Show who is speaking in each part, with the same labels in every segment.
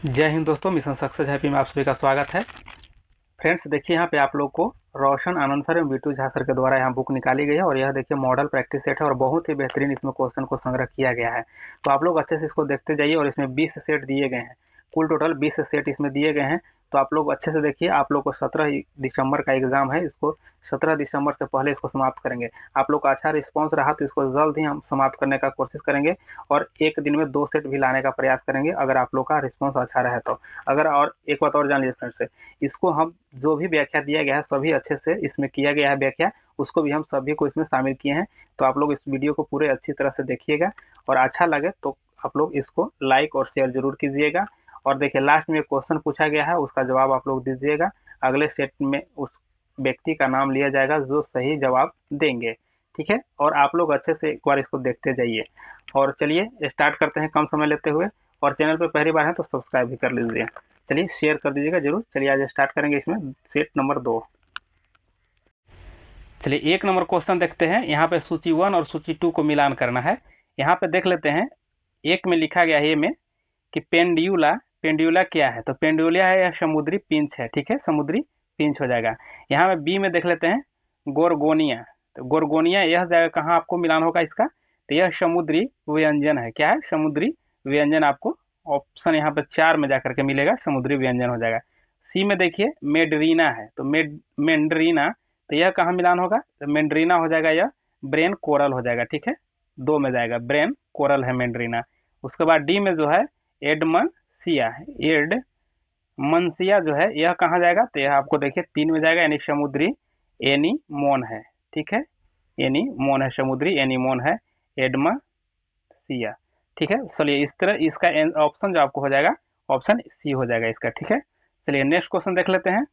Speaker 1: जय हिंद दोस्तों, mission success happy में आप सभी का स्वागत है। फ्रेंड्स, देखिए यहाँ पे आप लोग को रोशन आनंद सर एवं बीटू झा सर के द्वारा यहाँ बुक निकाली गई है और यह देखिए मॉडल प्रैक्टिस सेट है और बहुत ही बेहतरीन इसमें क्वेश्चन को संग्रह किया गया है। तो आप लोग अच्छे से इसको देखते जाइए और इसमें 20 सेट दिए गए हैं, कुल टोटल 20 सेट इसमें दिए गए हैं। तो आप लोग अच्छे से देखिए, आप लोग को 17 दिसंबर का एग्जाम है, इसको 17 दिसंबर से पहले इसको समाप्त करेंगे। आप लोग का अच्छा रिस्पॉन्स रहा तो इसको जल्द ही हम समाप्त करने का कोशिश करेंगे और एक दिन में 2 सेट भी लाने का प्रयास करेंगे अगर आप लोग का रिस्पॉन्स अच्छा रहे तो। अगर और एक बात और जान लीजिए फ्रेंड्स से, इसको हम जो भी व्याख्या दिया गया है सभी अच्छे से इसमें किया गया है व्याख्या, उसको भी हम सभी को इसमें शामिल किए हैं। तो आप लोग इस वीडियो को पूरे अच्छी तरह से देखिएगा और अच्छा लगे तो आप लोग इसको लाइक और शेयर जरूर कीजिएगा। और देखिए लास्ट में क्वेश्चन पूछा गया है, उसका जवाब आप लोग दीजिएगा। अगले सेट में उस व्यक्ति का नाम लिया जाएगा जो सही जवाब देंगे, ठीक है। और आप लोग अच्छे से एक बार इसको देखते जाइए और चलिए स्टार्ट करते हैं कम समय लेते हुए। और चैनल पर पहली बार है तो सब्सक्राइब भी कर लीजिए। चलिए शेयर कर दीजिएगा जरूर। चलिए आज स्टार्ट करेंगे इसमें सेट नंबर 2। चलिए 1 नंबर क्वेश्चन देखते हैं। यहाँ पे सूची 1 और सूची 2 को मिलान करना है। यहाँ पे देख लेते हैं, एक में लिखा गया है ए में कि पेंड्यूला, पेंड्यूला क्या है? तो पेंड्यूला है या समुद्री पिंच है, ठीक है, समुद्री पिंच हो जाएगा। यहाँ में बी में देख लेते हैं गोरगोनिया। तो गोरगोनिया यह जाएगा कहाँ, आपको मिलान होगा इसका? तो यह समुद्री व्यंजन है। क्या है? समुद्री व्यंजन। आपको ऑप्शन यहाँ पे 4 में जाकर के मिलेगा, समुद्री व्यंजन हो जाएगा। सी में देखिए मेडरीना है, तो मेंड्रीना, तो यह कहाँ मिलान होगा? तो मेंड्रीना हो जाएगा, यह ब्रेन कोरल हो जाएगा, ठीक है, 2 में जाएगा, ब्रेन कोरल है मेंड्रीना। उसके बाद डी में जो है एडमनसिया, एडमनसिया जो है यह कहाँ जाएगा? तो यह आपको देखिए 3 में जाएगा, यानी समुद्री एनीमोन है, ठीक है, एनीमोन है, समुद्री एनीमोन है एडमसिया, ठीक है। चलिए इस तरह इसका ऑप्शन जो आपको हो जाएगा ऑप्शन सी हो जाएगा इसका, ठीक है। चलिए नेक्स्ट क्वेश्चन देख लेते हैं।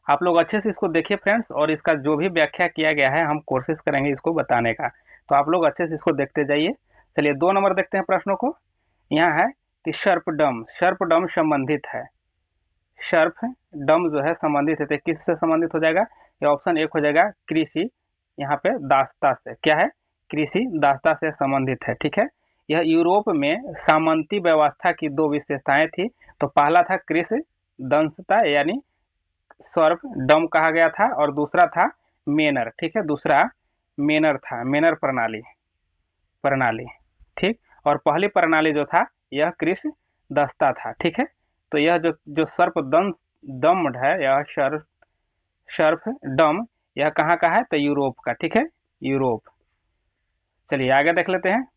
Speaker 1: आप लोग अच्छे से इसको देखिए फ्रेंड्स, और इसका जो भी व्याख्या किया गया है हम कोशिश करेंगे इसको बताने का। तो आप लोग अच्छे से इसको देखते जाइए। चलिए 2 नंबर देखते हैं प्रश्नों को। यहाँ है कि सर्पडम, सर्पडम संबंधित है, सर्पडम जो है संबंधित है, तो किससे संबंधित हो जाएगा? ये ऑप्शन 1 हो जाएगा कृषि, यहाँ पे दास्ता से। क्या है? कृषि दास्ता से संबंधित है, ठीक है। यह यूरोप में सामंती व्यवस्था की 2 विशेषताएं थी। तो पहला था कृषि दंशता, यानी सर्प डम कहा गया था, और दूसरा था मेनर, ठीक है, दूसरा मेनर था, मेनर प्रणाली, प्रणाली, ठीक। और पहली प्रणाली जो था यह कृषि दस्ता था, ठीक है। तो यह जो जो सर्प दम है, यह सर्प डम, यह कहाँ का है? तो यूरोप का, ठीक है, यूरोप। चलिए आगे देख लेते हैं।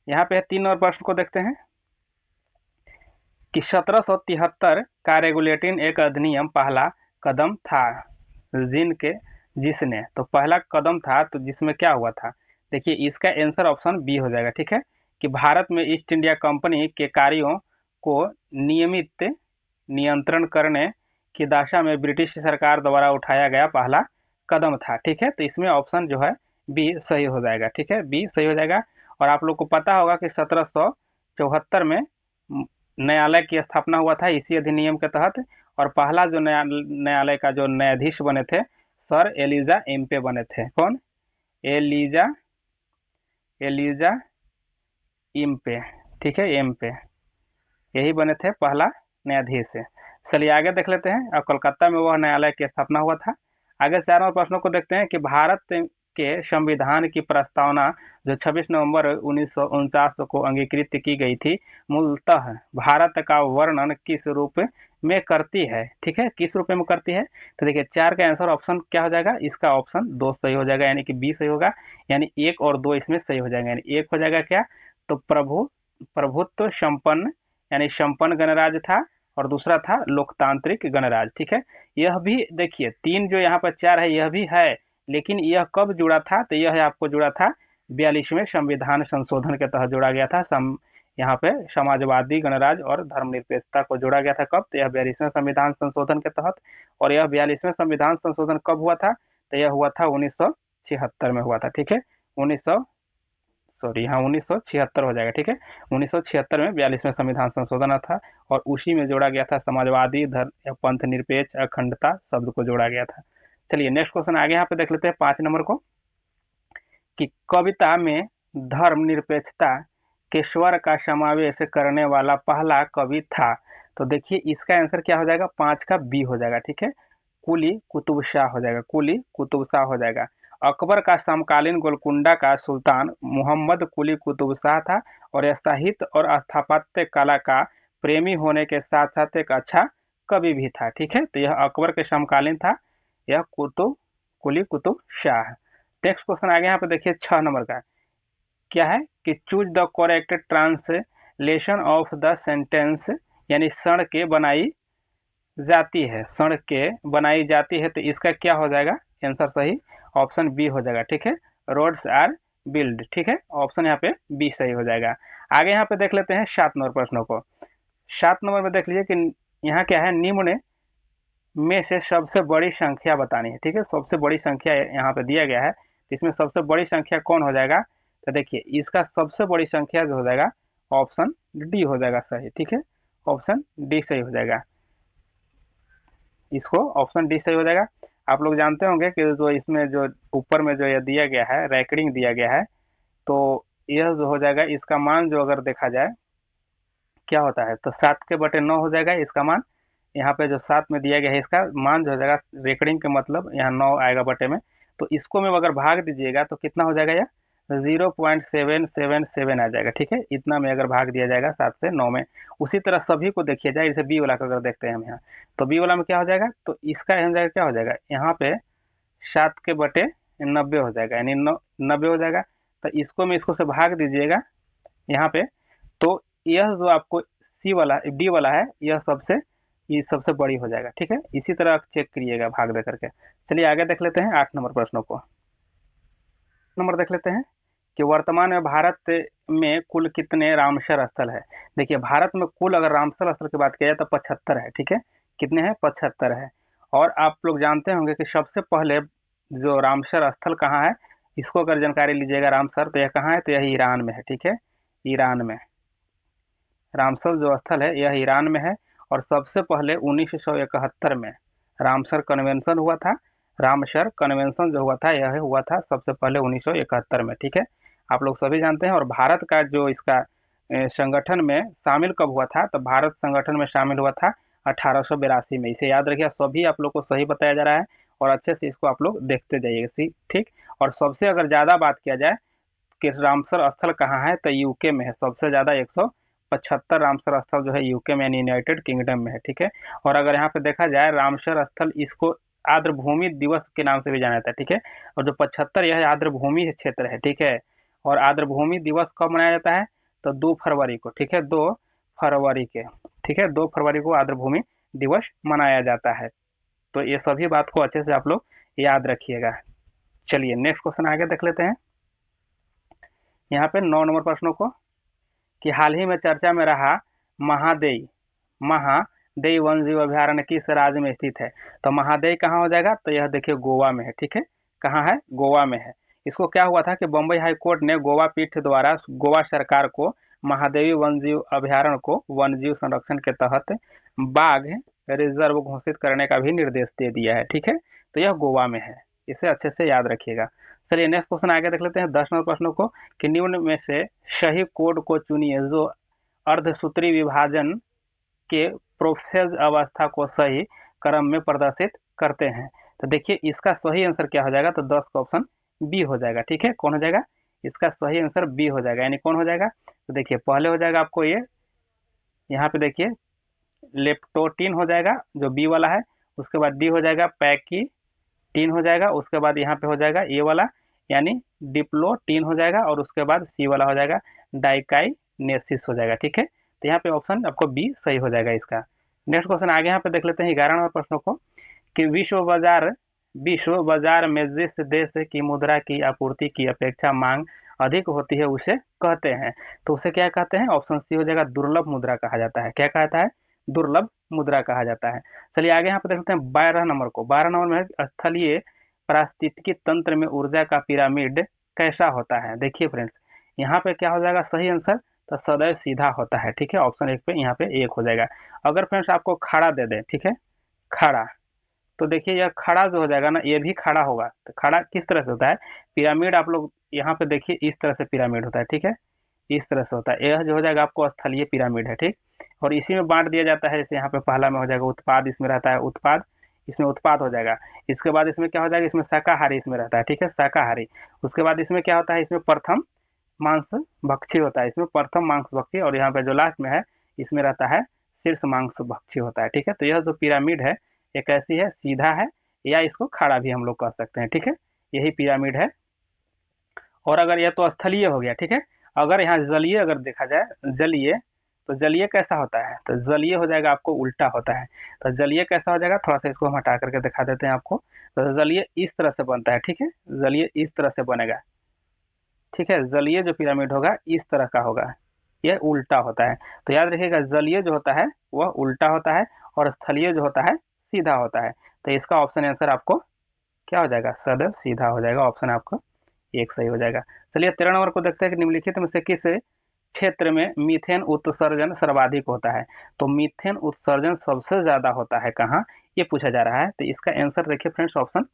Speaker 1: यहाँ पे 3 और प्रश्न को देखते हैं कि 1773 का रेगुलेटिंग एक अधिनियम पहला कदम था जिनके जिसने, तो पहला कदम था तो जिसमें क्या हुआ था? देखिए इसका आंसर ऑप्शन बी हो जाएगा, ठीक है, कि भारत में ईस्ट इंडिया कंपनी के कार्यों को नियमित नियंत्रण करने की दशा में ब्रिटिश सरकार द्वारा उठाया गया पहला कदम था, ठीक है। तो इसमें ऑप्शन जो है बी सही हो जाएगा, ठीक है, बी सही हो जाएगा। और आप लोग को पता होगा कि 1774 में न्यायालय की स्थापना हुआ था इसी अधिनियम के तहत। और पहला जो न्यायालय का जो न्यायाधीश बने थे सर एलिजा एम्पे बने थे। कौन? एलिजा, एलिजा इम्पे, ठीक है, एम्पे, यही बने थे पहला न्यायाधीश। चलिए आगे देख लेते हैं। और कोलकाता में वह न्यायालय की स्थापना हुआ था। आगे 4 और प्रश्नों को देखते हैं कि भारत के संविधान की प्रस्तावना जो 26 नवंबर 1949 को अंगीकृत की गई थी, मूलतः भारत का वर्णन किस रूप में करती है, ठीक है, किस रूप में करती है? तो देखिए 4 का आंसर ऑप्शन क्या हो जाएगा? इसका ऑप्शन 2 सही हो जाएगा, यानी कि बी सही होगा, यानी 1 और 2 इसमें सही हो जाएगा। यानी 1 हो जाएगा क्या? तो प्रभुत्व संपन्न, यानी संपन्न गणराज्य था, और दूसरा था लोकतांत्रिक गणराज्य, ठीक है। यह भी देखिए 3 जो यहाँ पर 4 है यह भी है, लेकिन यह कब जुड़ा था? तो यह आपको जुड़ा था 42वें संविधान संशोधन के तहत जोड़ा गया था। यहाँ पे समाजवादी गणराज्य और धर्मनिरपेक्षता को जोड़ा गया था। कब? तो यह 42वें संविधान संशोधन के तहत। और यह 42वें संविधान संशोधन कब हुआ था? तो यह हुआ था 1976 में हुआ था, ठीक है, 1976 हो जाएगा, ठीक है, 1976 में 42वें संविधान संशोधन था और उसी में जोड़ा गया था समाजवादी धर्म या पंथ निरपेक्ष अखंडता शब्द को जोड़ा गया था। चलिए नेक्स्ट क्वेश्चन आगे यहाँ पे देख लेते हैं 5 नंबर को, कि कविता में धर्म निरपेक्षता के स्वर का समावेश करने वाला पहला कवि था। तो देखिए इसका आंसर क्या हो जाएगा, 5 का बी हो जाएगा। ठीक है, कुली कुतुब शाह हो जाएगा, कुली कुतुब शाह हो जाएगा। अकबर का समकालीन गोलकुंडा का सुल्तान मोहम्मद कुली कुतुब शाह था और यह साहित्य और स्थापत्य कला का प्रेमी होने के साथ साथ एक अच्छा कवि भी था। ठीक है, तो यह अकबर के समकालीन था, यह कुली कुतुब शाह। नेक्स्ट क्वेश्चन आगे यहाँ पे देखिए 6 नंबर का क्या है कि choose the correct translation of the sentence, यानी सड़ के बनाई जाती है, सड़ के बनाई जाती है, तो इसका क्या हो जाएगा आंसर सही, ऑप्शन बी हो जाएगा। ठीक है, रोड्स आर बिल्ड। ठीक है, ऑप्शन यहाँ पे बी सही हो जाएगा। आगे यहाँ पे देख लेते हैं 7 नंबर प्रश्नों को। 7 नंबर में देख लीजिए कि यहाँ क्या है, निम्न में से सबसे बड़ी संख्या बतानी है। ठीक है, सबसे बड़ी संख्या यहाँ पे दिया गया है, इसमें सबसे बड़ी संख्या कौन हो जाएगा, तो देखिए इसका सबसे बड़ी संख्या जो हो जाएगा ऑप्शन डी हो जाएगा सही। ठीक है, ऑप्शन डी सही हो जाएगा, इसको ऑप्शन डी सही हो जाएगा। आप लोग जानते होंगे कि जो इसमें जो ऊपर में जो यह दिया गया है, रैंकिंग दिया गया है, तो यह जो हो जाएगा इसका मान जो अगर देखा जाए क्या होता है, तो 7/9 हो जाएगा इसका मान। यहाँ पे जो 7 में दिया गया है इसका मान जो हो जाएगा रेकरिंग के मतलब यहाँ 9 आएगा बटे में, तो इसको में अगर भाग दीजिएगा तो कितना हो जाएगा, यह 0.777 आ जाएगा। ठीक है, इतना में अगर भाग दिया जाएगा 7 से 9 में। उसी तरह सभी को देखिए जाए, जैसे बी वाला का अगर देखते हैं हम यहाँ, तो बी वाला में क्या हो जाएगा, तो इसका हो जाएगा क्या हो जाएगा, यहाँ पे 7/90 हो जाएगा, यानी 90 हो जाएगा। तो इसको में इसको से भाग दीजिएगा यहाँ पे, तो यह जो आपको सी वाला डी वाला है यह सबसे बड़ी हो जाएगा। ठीक है, इसी तरह आप चेक करिएगा भाग दे करके। चलिए आगे देख लेते हैं 8 नंबर प्रश्नों को। नंबर देख लेते हैं कि वर्तमान में भारत में कुल कितने रामसर स्थल है। देखिए भारत में कुल अगर रामसर स्थल की बात किया जाए तो 75 है। ठीक है, कितने हैं, 75 है। और आप लोग जानते होंगे कि सबसे पहले जो रामसर स्थल कहाँ है, इसको अगर जानकारी लीजिएगा रामसर, तो यह कहाँ है, तो यह ईरान में है। ठीक है, ईरान में रामसर जो स्थल है यह ईरान में है। और सबसे पहले 1971 में रामसर कन्वेंशन हुआ था, रामसर कन्वेंशन जो हुआ था यह हुआ था सबसे पहले 1971 में। ठीक है, आप लोग सभी जानते हैं। और भारत का जो इसका संगठन में शामिल कब हुआ था, तो भारत संगठन में शामिल हुआ था 1882 में। इसे याद रखिए, सभी आप लोग को सही बताया जा रहा है और अच्छे से इसको आप लोग देखते जाइएगा। ठीक, और सबसे अगर ज़्यादा बात किया जाए कि रामसर स्थल कहाँ है, तो यूके में है। सबसे ज़्यादा 175 रामसर स्थल जो है यूके में यानी यूनाइटेड किंगडम में है। ठीक है, और अगर यहाँ पे देखा जाए रामसर स्थल इसको आर्द्रभूमि दिवस के नाम से भी जाना जाता है। ठीक है, और जो 75 यह आर्द्रभूमि क्षेत्र है। ठीक है, और आर्द्रभूमि दिवस कब मनाया जाता है, तो 2 फरवरी को। ठीक है, 2 फरवरी के, ठीक है, 2 फरवरी को आर्द्रभूमि दिवस मनाया जाता है। तो ये सभी बात को अच्छे से आप लोग याद रखिएगा। चलिए नेक्स्ट क्वेश्चन आगे देख लेते हैं। यहाँ पे 9 नंबर प्रश्नों को कि हाल ही में चर्चा में रहा महादेई वन जीव अभयारण्य किस राज्य में स्थित है। तो महादेई कहाँ हो जाएगा, तो यह देखिए गोवा में है। ठीक है, कहाँ है, गोवा में है। इसको क्या हुआ था कि बम्बई हाई कोर्ट ने गोवा पीठ द्वारा गोवा सरकार को महादेवी वन जीव अभयारण्य को वन जीव संरक्षण के तहत बाघ रिजर्व घोषित करने का भी निर्देश दे दिया है। ठीक है, तो यह गोवा में है, इसे अच्छे से याद रखिएगा। चलिए नेक्स्ट क्वेश्चन आगे देख लेते हैं 10 नंबर प्रश्नों को कि निम्न में से सही कोड को चुनिए जो अर्धसूत्री विभाजन के प्रोफेज अवस्था को सही क्रम में प्रदर्शित करते हैं। तो देखिए इसका सही आंसर क्या हो जाएगा, तो 10 का ऑप्शन बी हो जाएगा। ठीक है, कौन हो जाएगा, इसका सही आंसर बी हो जाएगा, यानी कौन हो जाएगा, तो देखिए पहले हो जाएगा आपको ये यहाँ पे देखिए लेप्टोटीन हो जाएगा जो बी वाला है, उसके बाद डी हो जाएगा पैकीटीन हो जाएगा, उसके बाद यहाँ पे हो जाएगा ए वाला यानी डिप्लोटीन हो जाएगा, और उसके बाद सी वाला हो जाएगा डाइकाइनेसिस हो जाएगा। ठीक है, तो यहाँ पे ऑप्शन आपको बी सही हो जाएगा इसका। नेक्स्ट क्वेश्चन आगे यहाँ पे देख लेते हैं 11 नंबर प्रश्नों को कि विश्व बाजार में जिस देश की मुद्रा की आपूर्ति की अपेक्षा मांग अधिक होती है उसे कहते हैं। तो उसे क्या कहते हैं, ऑप्शन सी हो जाएगा दुर्लभ मुद्रा कहा जाता है। क्या कहता है, दुर्लभ मुद्रा कहा जाता है। चलिए आगे यहाँ पे देखते हैं 12 नंबर को। 12 नंबर में स्थलीय पारिस्थितिकी तंत्र में ऊर्जा का पिरामिड कैसा होता है। देखिए फ्रेंड्स यहाँ पे क्या हो जाएगा सही आंसर, तो सदैव सीधा होता है। ठीक है, ऑप्शन 1 पे यहाँ पे 1 हो जाएगा। अगर फ्रेंड्स आपको खड़ा दे दें, ठीक है, खड़ा, तो देखिए यह खड़ा जो हो जाएगा ना ये भी खड़ा होगा। तो खड़ा किस तरह से होता है, पिरामिड आप लोग यहाँ पे देखिए इस तरह से पिरामिड होता है। ठीक है, इस तरह से होता है। यह जो हो जाएगा आपको स्थलीय पिरामिड है, ठीक। और इसी में बांट दिया जाता है, जैसे यहाँ पे पहला में हो जाएगा उत्पाद, इसमें रहता है उत्पाद, इसमें उत्पाद हो जाएगा। इसके बाद इसमें क्या हो जाएगा, इसमें शाकाहारी इसमें रहता है, ठीक है, शाकाहारी। उसके बाद इसमें क्या होता है, इसमें प्रथम मांस भक्षी होता है, इसमें प्रथम मांस भक्षी। और यहाँ पे जो लास्ट में है इसमें रहता है शीर्ष मांस भक्षी होता है, ठीक है। तो यह जो पिरामिड है ये कैसी है, सीधा है, या इसको खड़ा भी हम लोग कह सकते हैं, ठीक है। यही पिरामिड है। और अगर यह तो स्थलीय हो गया, ठीक है। अगर यहाँ जलीय अगर देखा जाए, जलीय, तो जलीय कैसा होता है, तो जलीय हो जाएगा आपको उल्टा होता है। तो जलीय कैसा हो जाएगा, थोड़ा सा इसको हम हटा करके दिखा देते हैं आपको। तो जलीय इस तरह से बनता है, ठीक है, जलीय इस तरह से बनेगा, ठीक है। जलीय जो पिरामिड होगा इस तरह का होगा, यह उल्टा होता है। तो याद रखिएगा, जलीय जो होता है वह उल्टा होता है और स्थलीय जो होता है सीधा होता है। तो इसका ऑप्शन आंसर आपको क्या हो जाएगा, सदैव सीधा हो जाएगा। ऑप्शन आपको एक सही हो जाएगा। चलिए 13 नंबर को देखते हैं कि निम्नलिखित में से किस क्षेत्र में मीथेन उत्सर्जन सर्वाधिक होता है। तो मीथेन उत्सर्जन सबसे ज्यादा होता है कहाँ, ये पूछा जा रहा है। तो इसका आंसर देखिए फ्रेंड्स, ऑप्शन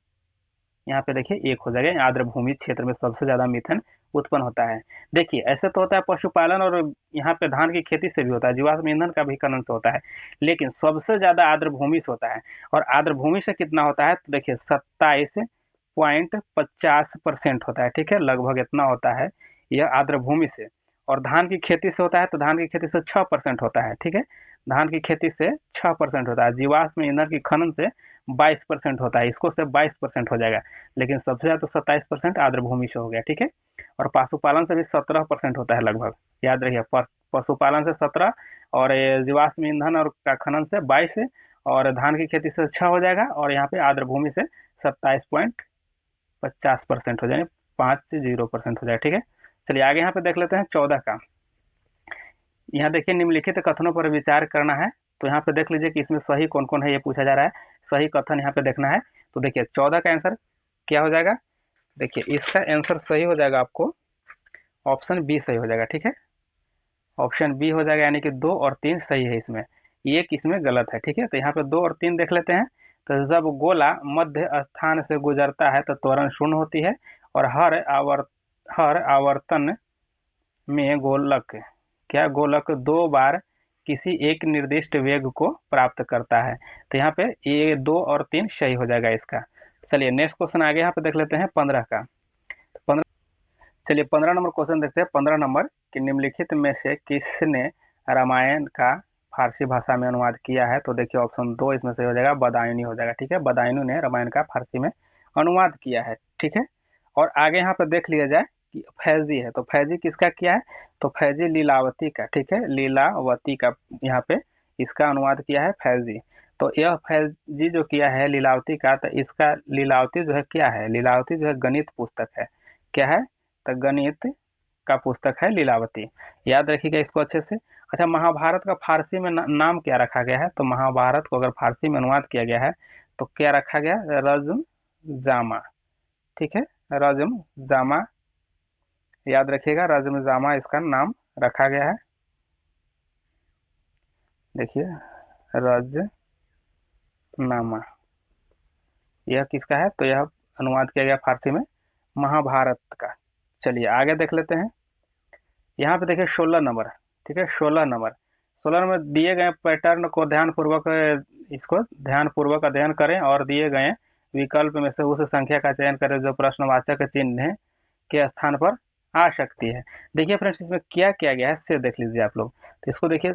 Speaker 1: यहाँ पे देखिए एक हो जाएगा, आर्द्र भूमि क्षेत्र में सबसे ज्यादा मीथेन उत्पन्न होता है। देखिए ऐसे तो होता है पशुपालन और यहाँ पे धान की खेती से भी होता है, जीवाश्म ईंधन का भी खनन से होता है, लेकिन सबसे ज्यादा आर्द्र भूमि से होता है। और आर्द्र भूमि से कितना होता है, तो देखिए 27.50% होता है, ठीक है, लगभग इतना होता है यह आर्द्र भूमि से। और धान की खेती से होता है, तो धान की खेती से 6% होता है, ठीक है, धान की खेती से 6% होता है। जीवाश्म ईंधन की खनन से 22% होता है, इसको से 22% हो जाएगा। लेकिन सबसे ज्यादा तो 27% आर्द्र भूमि से हो गया, ठीक है। और पशुपालन से भी 17% होता है लगभग, याद रखिए, पशुपालन से 17, और ये जीवाश्म ईंधन और का खनन से 22, और धान की खेती से 6 हो जाएगा, और यहाँ पे आर्द्र भूमि से 27.50% हो जाएगा, 50% हो जाएगा, ठीक है। चलिए आगे यहाँ पे देख लेते हैं 14 का। यहाँ देखिए निम्नलिखित कथनों पर विचार करना है। तो यहाँ पे देख लीजिए कि इसमें सही कौन कौन है, ये पूछा जा रहा है, सही कथन यहाँ पे देखना है। तो देखिए 14 का आंसर क्या हो जाएगा, देखिए इसका आंसर सही हो जाएगा आपको ऑप्शन बी सही हो जाएगा, ठीक है। ऑप्शन बी हो जाएगा, यानी कि 2 और 3 सही है इसमें, एक इसमें गलत है, ठीक है। तो यहाँ पे 2 और 3 देख लेते हैं। तो जब गोला मध्य स्थान से गुजरता है तो त्वरण शून्य होती है, और हर आवर्तन में गोलक, क्या गोलक 2 बार किसी एक निर्दिष्ट वेग को प्राप्त करता है। तो यहाँ पे ये 2 और 3 सही हो जाएगा इसका। चलिए नेक्स्ट क्वेश्चन आगे यहाँ पे देख लेते हैं 15 का। 15, चलिए 15 नंबर क्वेश्चन देखते हैं। 15 नंबर कि निम्नलिखित में से किसने रामायण का फारसी भाषा में अनुवाद किया है। तो देखिए ऑप्शन 2 इसमें से हो जाएगा, बदायूनी हो जाएगा, ठीक है। बदायूनी ने रामायण का फारसी में अनुवाद किया है, ठीक है। और आगे यहाँ पे देख लिया जाए कि फैजी है, तो फैजी किसका किया है, तो फैजी लीलावती का, ठीक है, लीलावती का यहाँ पे इसका अनुवाद किया है फैजी। तो यह फैजी जो किया है लीलावती का, तो इसका लीलावती जो है क्या है, लीलावती जो है गणित पुस्तक है, क्या है, तो गणित का पुस्तक है लीलावती, याद रखिएगा इसको अच्छे से। अच्छा, महाभारत का फारसी में नाम क्या रखा गया है, तो महाभारत को अगर फारसी में अनुवाद किया गया है तो क्या रखा गया, रज्म जामा, ठीक है, रज्म जामा, याद रखिएगा रज्म जामा इसका नाम रखा गया है। देखिए रजनामा यह किसका है, तो यह अनुवाद किया गया फारसी में महाभारत का। चलिए आगे देख लेते हैं। यहाँ पे देखिए 16 नंबर, ठीक है, 16 नंबर दिए गए पैटर्न को इसको ध्यानपूर्वक अध्ययन करें और दिए गए विकल्प में से उस संख्या का चयन करें जो प्रश्नवाचक चिन्ह के स्थान पर आ सकती है। देखिए फ्रेंड्स, इसमें क्या किया गया है से देख लीजिए आप लोग। तो इसको देखिए,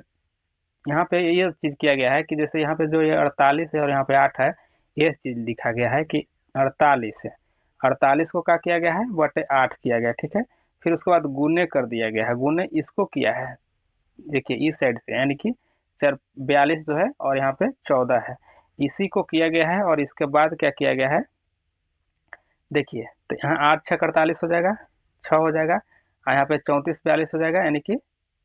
Speaker 1: यहाँ पे ये चीज किया गया है कि जैसे यहाँ पे जो ये 48 है और यहाँ पे 8 है, ये चीज लिखा गया है कि 48 है, 48 को क्या किया गया है, बटे 8 किया गया, ठीक है। फिर उसके बाद गुने कर दिया गया है, गुने इसको किया है, देखिए इस साइड से, यानी कि 42 जो है और यहाँ पे 14 है, इसी को किया गया है। और इसके बाद क्या किया गया है, देखिए, तो यहाँ 8 6 48 हो जाएगा, 6 हो जाएगा, और यहाँ पे 34 42 हो जाएगा, यानी कि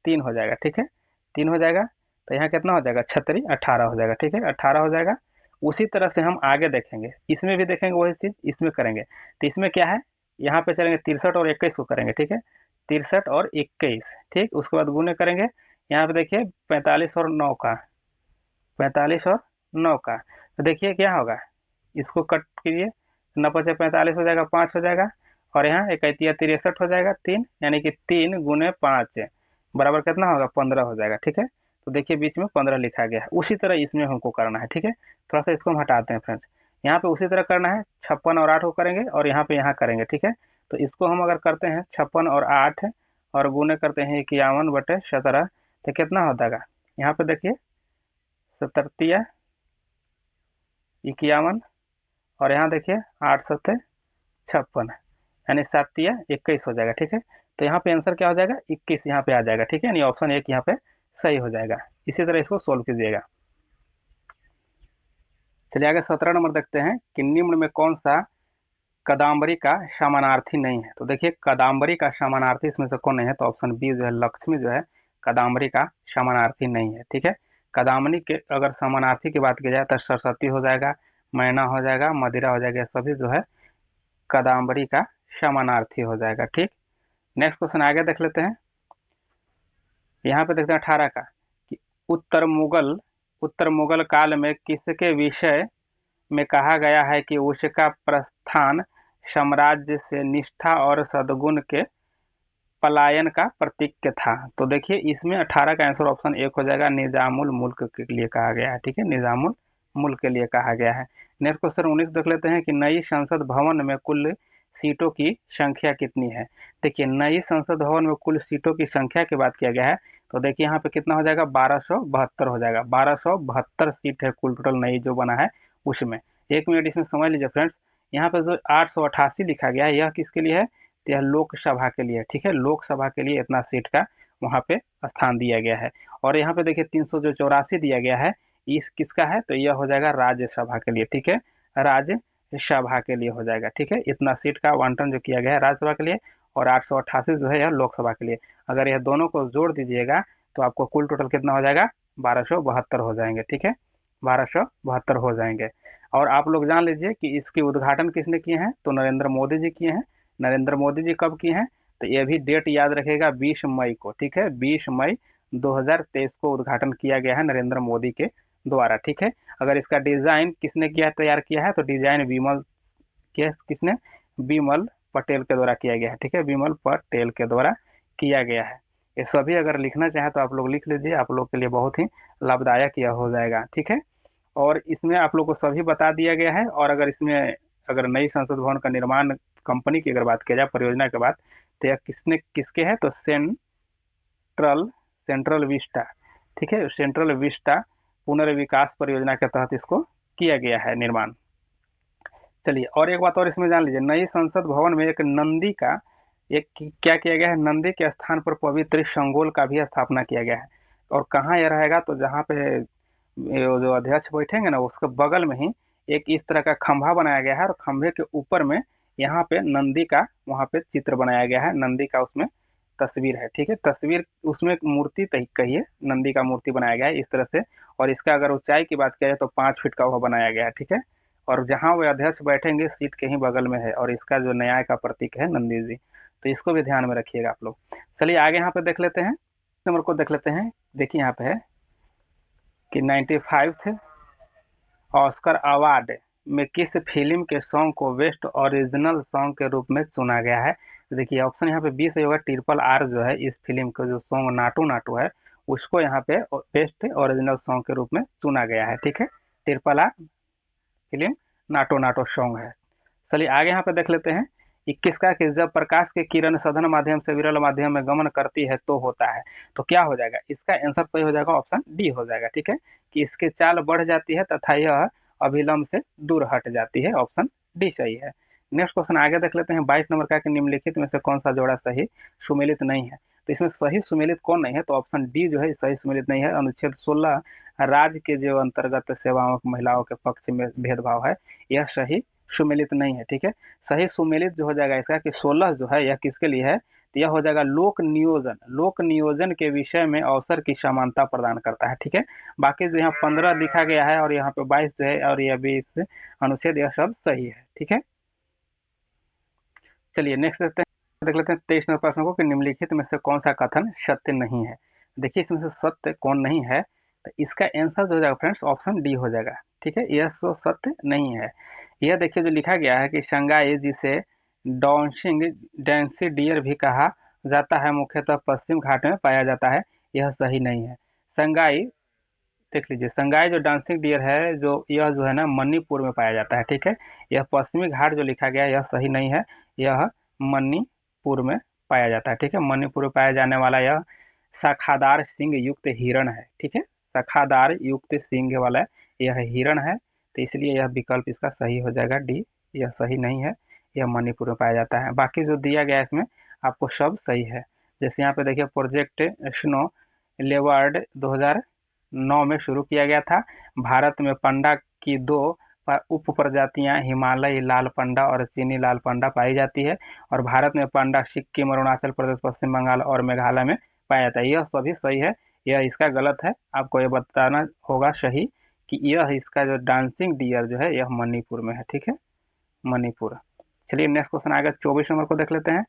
Speaker 1: 3 हो जाएगा, ठीक है, 3 हो जाएगा। तो यहाँ कितना हो जाएगा, 36 18 हो जाएगा, ठीक है, 18 हो जाएगा। उसी तरह से हम आगे देखेंगे, इसमें भी देखेंगे वही चीज इसमें करेंगे। तो इसमें क्या है, यहाँ पे चलेंगे 63 और 21 को करेंगे, ठीक है, 63 और 21, ठीक। उसके बाद गुने करेंगे, यहाँ पे देखिए 45 और 9 का, 45 और 9 का, तो देखिए क्या होगा, इसको कट कीजिए, 9 5 45 हो जाएगा, 5 हो जाएगा, और यहाँ 1 हो जाएगा 3, यानी कि 3 गुने 5 बराबर कितना होगा 15 हो जाएगा। ठीक है, तो देखिए बीच में 15 लिखा गया है। उसी तरह इसमें हमको करना है। ठीक है, थोड़ा सा इसको हम हटाते हैं फ्रेंड्स। यहाँ पे उसी तरह करना है, 56 और 8 को करेंगे और यहाँ पे यहाँ करेंगे। ठीक है, तो इसको हम अगर करते हैं 56 और 8 और गुने करते हैं 51/17, तो कितना हो जाएगा, यहाँ पे देखिए 17 51 और यहाँ देखिए 8 7 56, यानी 7 21 हो जाएगा। ठीक है, तो यहाँ पे आंसर क्या हो जाएगा 21 यहाँ पे आ जाएगा। ठीक है, यानी ऑप्शन 1 यहाँ पे सही हो जाएगा। इसी तरह इसको सोल्व कीजिएगा। चलिए आगे 17 नंबर देखते हैं कि निम्न में कौन सा कदाम्बरी का समानार्थी नहीं है। तो देखिए कदाम्बरी का समानार्थी इसमें से कौन नहीं है, तो ऑप्शन बी जो है लक्ष्मी जो है कदाम्बरी का समानार्थी नहीं है। ठीक है, कदाम्बरी के अगर समानार्थी की बात की जाए तो सरस्वती हो जाएगा, मैना हो जाएगा, मदिरा हो जाएगा, सभी जो है कदाम्बरी का समानार्थी हो जाएगा। ठीक, नेक्स्ट क्वेश्चन आगे देख लेते हैं। यहाँ पे देखते हैं 18 का कि उत्तर मुगल काल में किसके विषय में कहा गया है कि उसका प्रस्थान साम्राज्य से निष्ठा और सद्गुण के पलायन का प्रतीक था। तो देखिए इसमें 18 का आंसर ऑप्शन 1 हो जाएगा, निजामुल मुल्क के लिए कहा गया है। ठीक है, निजामुल मुल्क के लिए कहा गया है। नेक्स्ट क्वेश्चन 19 देख लेते हैं कि नई संसद भवन में कुल सीटों की संख्या कितनी है। देखिए नई संसद भवन में कुल सीटों की संख्या की बात किया गया है, तो देखिए यहाँ पे कितना हो जाएगा 1272 हो जाएगा। 1272 सीट है कुल टोटल नई जो बना है उसमें। 1 मिनट इसमें समझ लीजिए फ्रेंड्स, यहाँ पे जो 888 लिखा गया है यह किसके लिए है, तो यह लोकसभा के लिए। ठीक है, लोकसभा के लिए इतना सीट का वहाँ पे स्थान दिया गया है। और यहाँ पे देखिए 384 दिया गया है, इस किसका है, तो यह हो जाएगा राज्यसभा के लिए। ठीक है, राज्यसभा के लिए हो जाएगा। ठीक है, इतना सीट का आवंटन जो किया गया है राज्यसभा के लिए, और 888 जो है यह लोकसभा के लिए। अगर यह दोनों को जोड़ दीजिएगा तो आपको कुल टोटल कितना हो जाएगा 1272 हो जाएंगे। ठीक है, 1272 हो जाएंगे। और आप लोग जान लीजिए कि इसके उद्घाटन किसने किए हैं, तो नरेंद्र मोदी जी किए हैं। नरेंद्र मोदी जी कब किए हैं, तो ये भी डेट याद रखेगा 20 मई को। ठीक है, 20 मई 2023 को उद्घाटन किया गया है नरेंद्र मोदी के द्वारा। ठीक है, अगर इसका डिजाइन किसने किया तैयार किया है, तो डिजाइन किसने, विमल पटेल के द्वारा किया गया है। ठीक है, विमल पटेल के द्वारा किया गया है। ये सभी अगर लिखना चाहें तो आप लोग लिख लीजिए, आप लोग के लिए बहुत ही लाभदायक यह हो जाएगा। ठीक है, और इसमें आप लोग को सभी बता दिया गया है। और अगर इसमें अगर नई संसद भवन का निर्माण कंपनी की अगर बात किया जाए परियोजना के बाद, तो यह किसके है, तो सेंट्रल विस्टा। ठीक है, सेंट्रल विस्टा पुनर्विकास परियोजना के तहत इसको किया गया है निर्माण। चलिए और एक बात और इसमें जान लीजिए, नई संसद भवन में एक नंदी का क्या किया गया है, नंदी के स्थान पर पवित्र संगोल का भी स्थापना किया गया है। और कहाँ यह रहेगा, तो जहाँ पे ये जो अध्यक्ष बैठेंगे ना उसके बगल में ही एक इस तरह का खंभा बनाया गया है, और खंभे के ऊपर में यहाँ पे नंदी का वहाँ पे चित्र बनाया गया है, नंदी का उसमें तस्वीर है। ठीक है, तस्वीर उसमें एक मूर्ति कहिए, नंदी का मूर्ति बनाया गया है इस तरह से। और इसका अगर ऊंचाई की बात किया जाए तो 5 फीट का वह बनाया गया है। ठीक है, और जहाँ वो अध्यक्ष बैठेंगे सीट के ही बगल में है, और इसका जो न्याय का प्रतीक है नंदी जी, तो इसको भी ध्यान में रखिएगा आप लोग। चलिए आगे यहाँ पे देख लेते हैं, नंबर को देख लेते हैं। देखिए यहाँ पे है कि 95th ऑस्कर अवार्ड में किस फिल्म के सॉन्ग को बेस्ट ओरिजिनल सॉन्ग के रूप में चुना गया है। तो देखिए ऑप्शन यहाँ पे 20 सही होगा, RRR जो है इस फिल्म का जो सॉन्ग नाटू नाटू है उसको यहाँ पे बेस्ट ओरिजिनल सॉन्ग के रूप में चुना गया है। ठीक है, RRR film NATO NATO song है। चलिए आगे यहाँ पे देख लेते हैं 21 का कि जब प्रकाश की किरण सघन माध्यम से विरल माध्यम में गमन करती है तो होता है। तो क्या हो जाएगा, इसका आंसर सही हो जाएगा ऑप्शन डी हो जाएगा। ठीक है, कि इसकी चाल बढ़ जाती है तथा यह अभिलंब से दूर हट जाती है, ऑप्शन डी सही है। नेक्स्ट क्वेश्चन आगे देख लेते हैं 22 नंबर का कि निम्नलिखित में से कौन सा जोड़ा सही सुमेलित नहीं है। तो इसमें सही सुमेलित कौन नहीं है, तो ऑप्शन डी जो है सही सुमेलित नहीं है। अनुच्छेद 16 राज्य के जो अंतर्गत सेवाओं महिलाओं के पक्ष में भेदभाव है, यह सही सुमेलित नहीं है। ठीक है, सही सुमेलित जो हो जाएगा इसका कि 16 जो है यह किसके लिए है, तो यह हो जाएगा लोक नियोजन के विषय में अवसर की समानता प्रदान करता है। ठीक है, बाकी जो यहाँ 15 लिखा गया है और यहाँ पे 22 जो है और यह 20 अनुच्छेद यह सब सही है। ठीक है, चलिए नेक्स्ट देख लेते हैं 23 नंबर प्रश्न को कि निम्नलिखित में से कौन सा कथन सत्य नहीं है। देखिए इसमें से सत्य कौन नहीं है, तो इसका आंसर जो हो जाएगा फ्रेंड्स ऑप्शन डी हो जाएगा। ठीक है, यह सो सत्य नहीं है। यह देखिए जो लिखा गया है कि शंगाई जिसे डांसिंग डैंसी डियर भी कहा जाता है, मुख्यतः पश्चिम घाट में पाया जाता है, यह सही नहीं है। संगाई, देख लीजिए, संगाई जो डांसिंग डियर है, जो यह जो है ना मणिपुर में पाया जाता है, ठीक है। यह पश्चिमी घाट जो लिखा गया है यह सही नहीं है, यह मणिपुर में पाया जाता है, ठीक है। मणिपुर में पाया जाने वाला यह शाखादार सिंग युक्त हिरण है, ठीक है। शाखादार युक्त सिंग वाला यह हिरण है, तो इसलिए यह विकल्प इसका सही हो जाएगा डी। यह सही नहीं है, यह मणिपुर में पाया जाता है। बाकी जो दिया गया है इसमें आपको सब सही है। जैसे यहाँ पे देखिए, प्रोजेक्ट स्नो लेवर्ड 2009 में शुरू किया गया था। भारत में पांडा की दो उप प्रजातियां हिमालयी लाल पांडा और चीनी लाल पांडा पाई जाती है, और भारत में पांडा सिक्किम, अरुणाचल प्रदेश, पश्चिम बंगाल और मेघालय में पाया जाता है। यह सभी सही है, यह इसका गलत है। आपको ये बताना होगा सही कि यह इसका जो डांसिंग डियर जो है यह मणिपुर में है, ठीक है, मणिपुर। चलिए नेक्स्ट क्वेश्चन आएगा, 24 नंबर को देख लेते हैं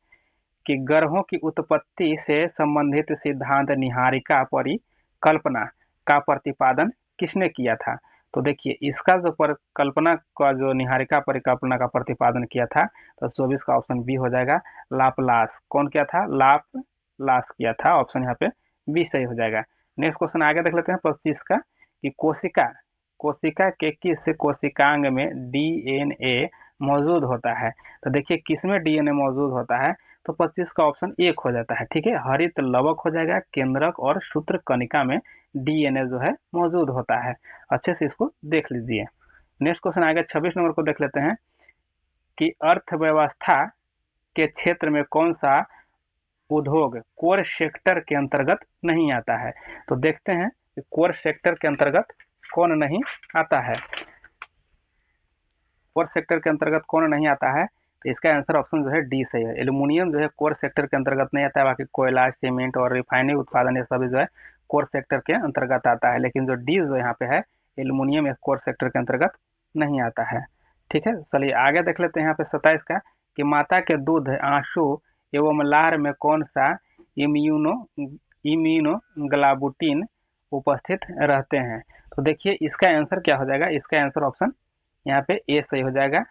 Speaker 1: कि ग्रहों की उत्पत्ति से संबंधित सिद्धांत निहारिका परिकल्पना का प्रतिपादन किसने किया था। तो देखिए, इसका जो परिकल्पना का जो निहारिका परिकल्पना का प्रतिपादन किया था, तो 24 का ऑप्शन बी हो जाएगा, लाप्लास। कौन किया था? लाप्लास किया था, ऑप्शन यहाँ पे बी सही हो जाएगा। नेक्स्ट क्वेश्चन आगे देख लेते हैं 25 का कि कोशिका कोशिका के किस कोशिकांग में डीएनए मौजूद होता है। तो देखिए, किसमें डीएनए मौजूद होता है, तो 25 का ऑप्शन एक हो जाता है, ठीक है। हरित लवक हो जाएगा, केंद्रक और सूत्र कणिका में डीएनए जो है मौजूद होता है। अच्छे से इसको देख लीजिए। नेक्स्ट क्वेश्चन आएगा 26 नंबर को देख लेते हैं कि अर्थव्यवस्था के क्षेत्र में कौन सा उद्योग कोर सेक्टर के अंतर्गत नहीं आता है। तो देखते हैं कि कोर सेक्टर के अंतर्गत कौन नहीं आता है। कोर सेक्टर के अंतर्गत कौन नहीं आता है, तो इसका आंसर ऑप्शन जो है डी सही है। एल्यूमिनियम जो है कोर सेक्टर के अंतर्गत नहीं आता है, बाकी कोयला, सीमेंट और रिफाइनरी उत्पादन ये सभी जो है कोर सेक्टर के अंतर्गत आता है, लेकिन जो डी जो यहाँ पे है एल्यूमिनियम, कोर सेक्टर के अंतर्गत नहीं आता है, ठीक है। चलिए आगे देख लेते हैं यहाँ पे 27 का कि माता के दूध, आंसू एवं लार में कौन सा इम्यूनोग्लोबुलिन उपस्थित रहते हैं। तो देखिए, इसका आंसर क्या हो जाएगा, इसका आंसर ऑप्शन यहाँ पे ए सही हो जाएगा,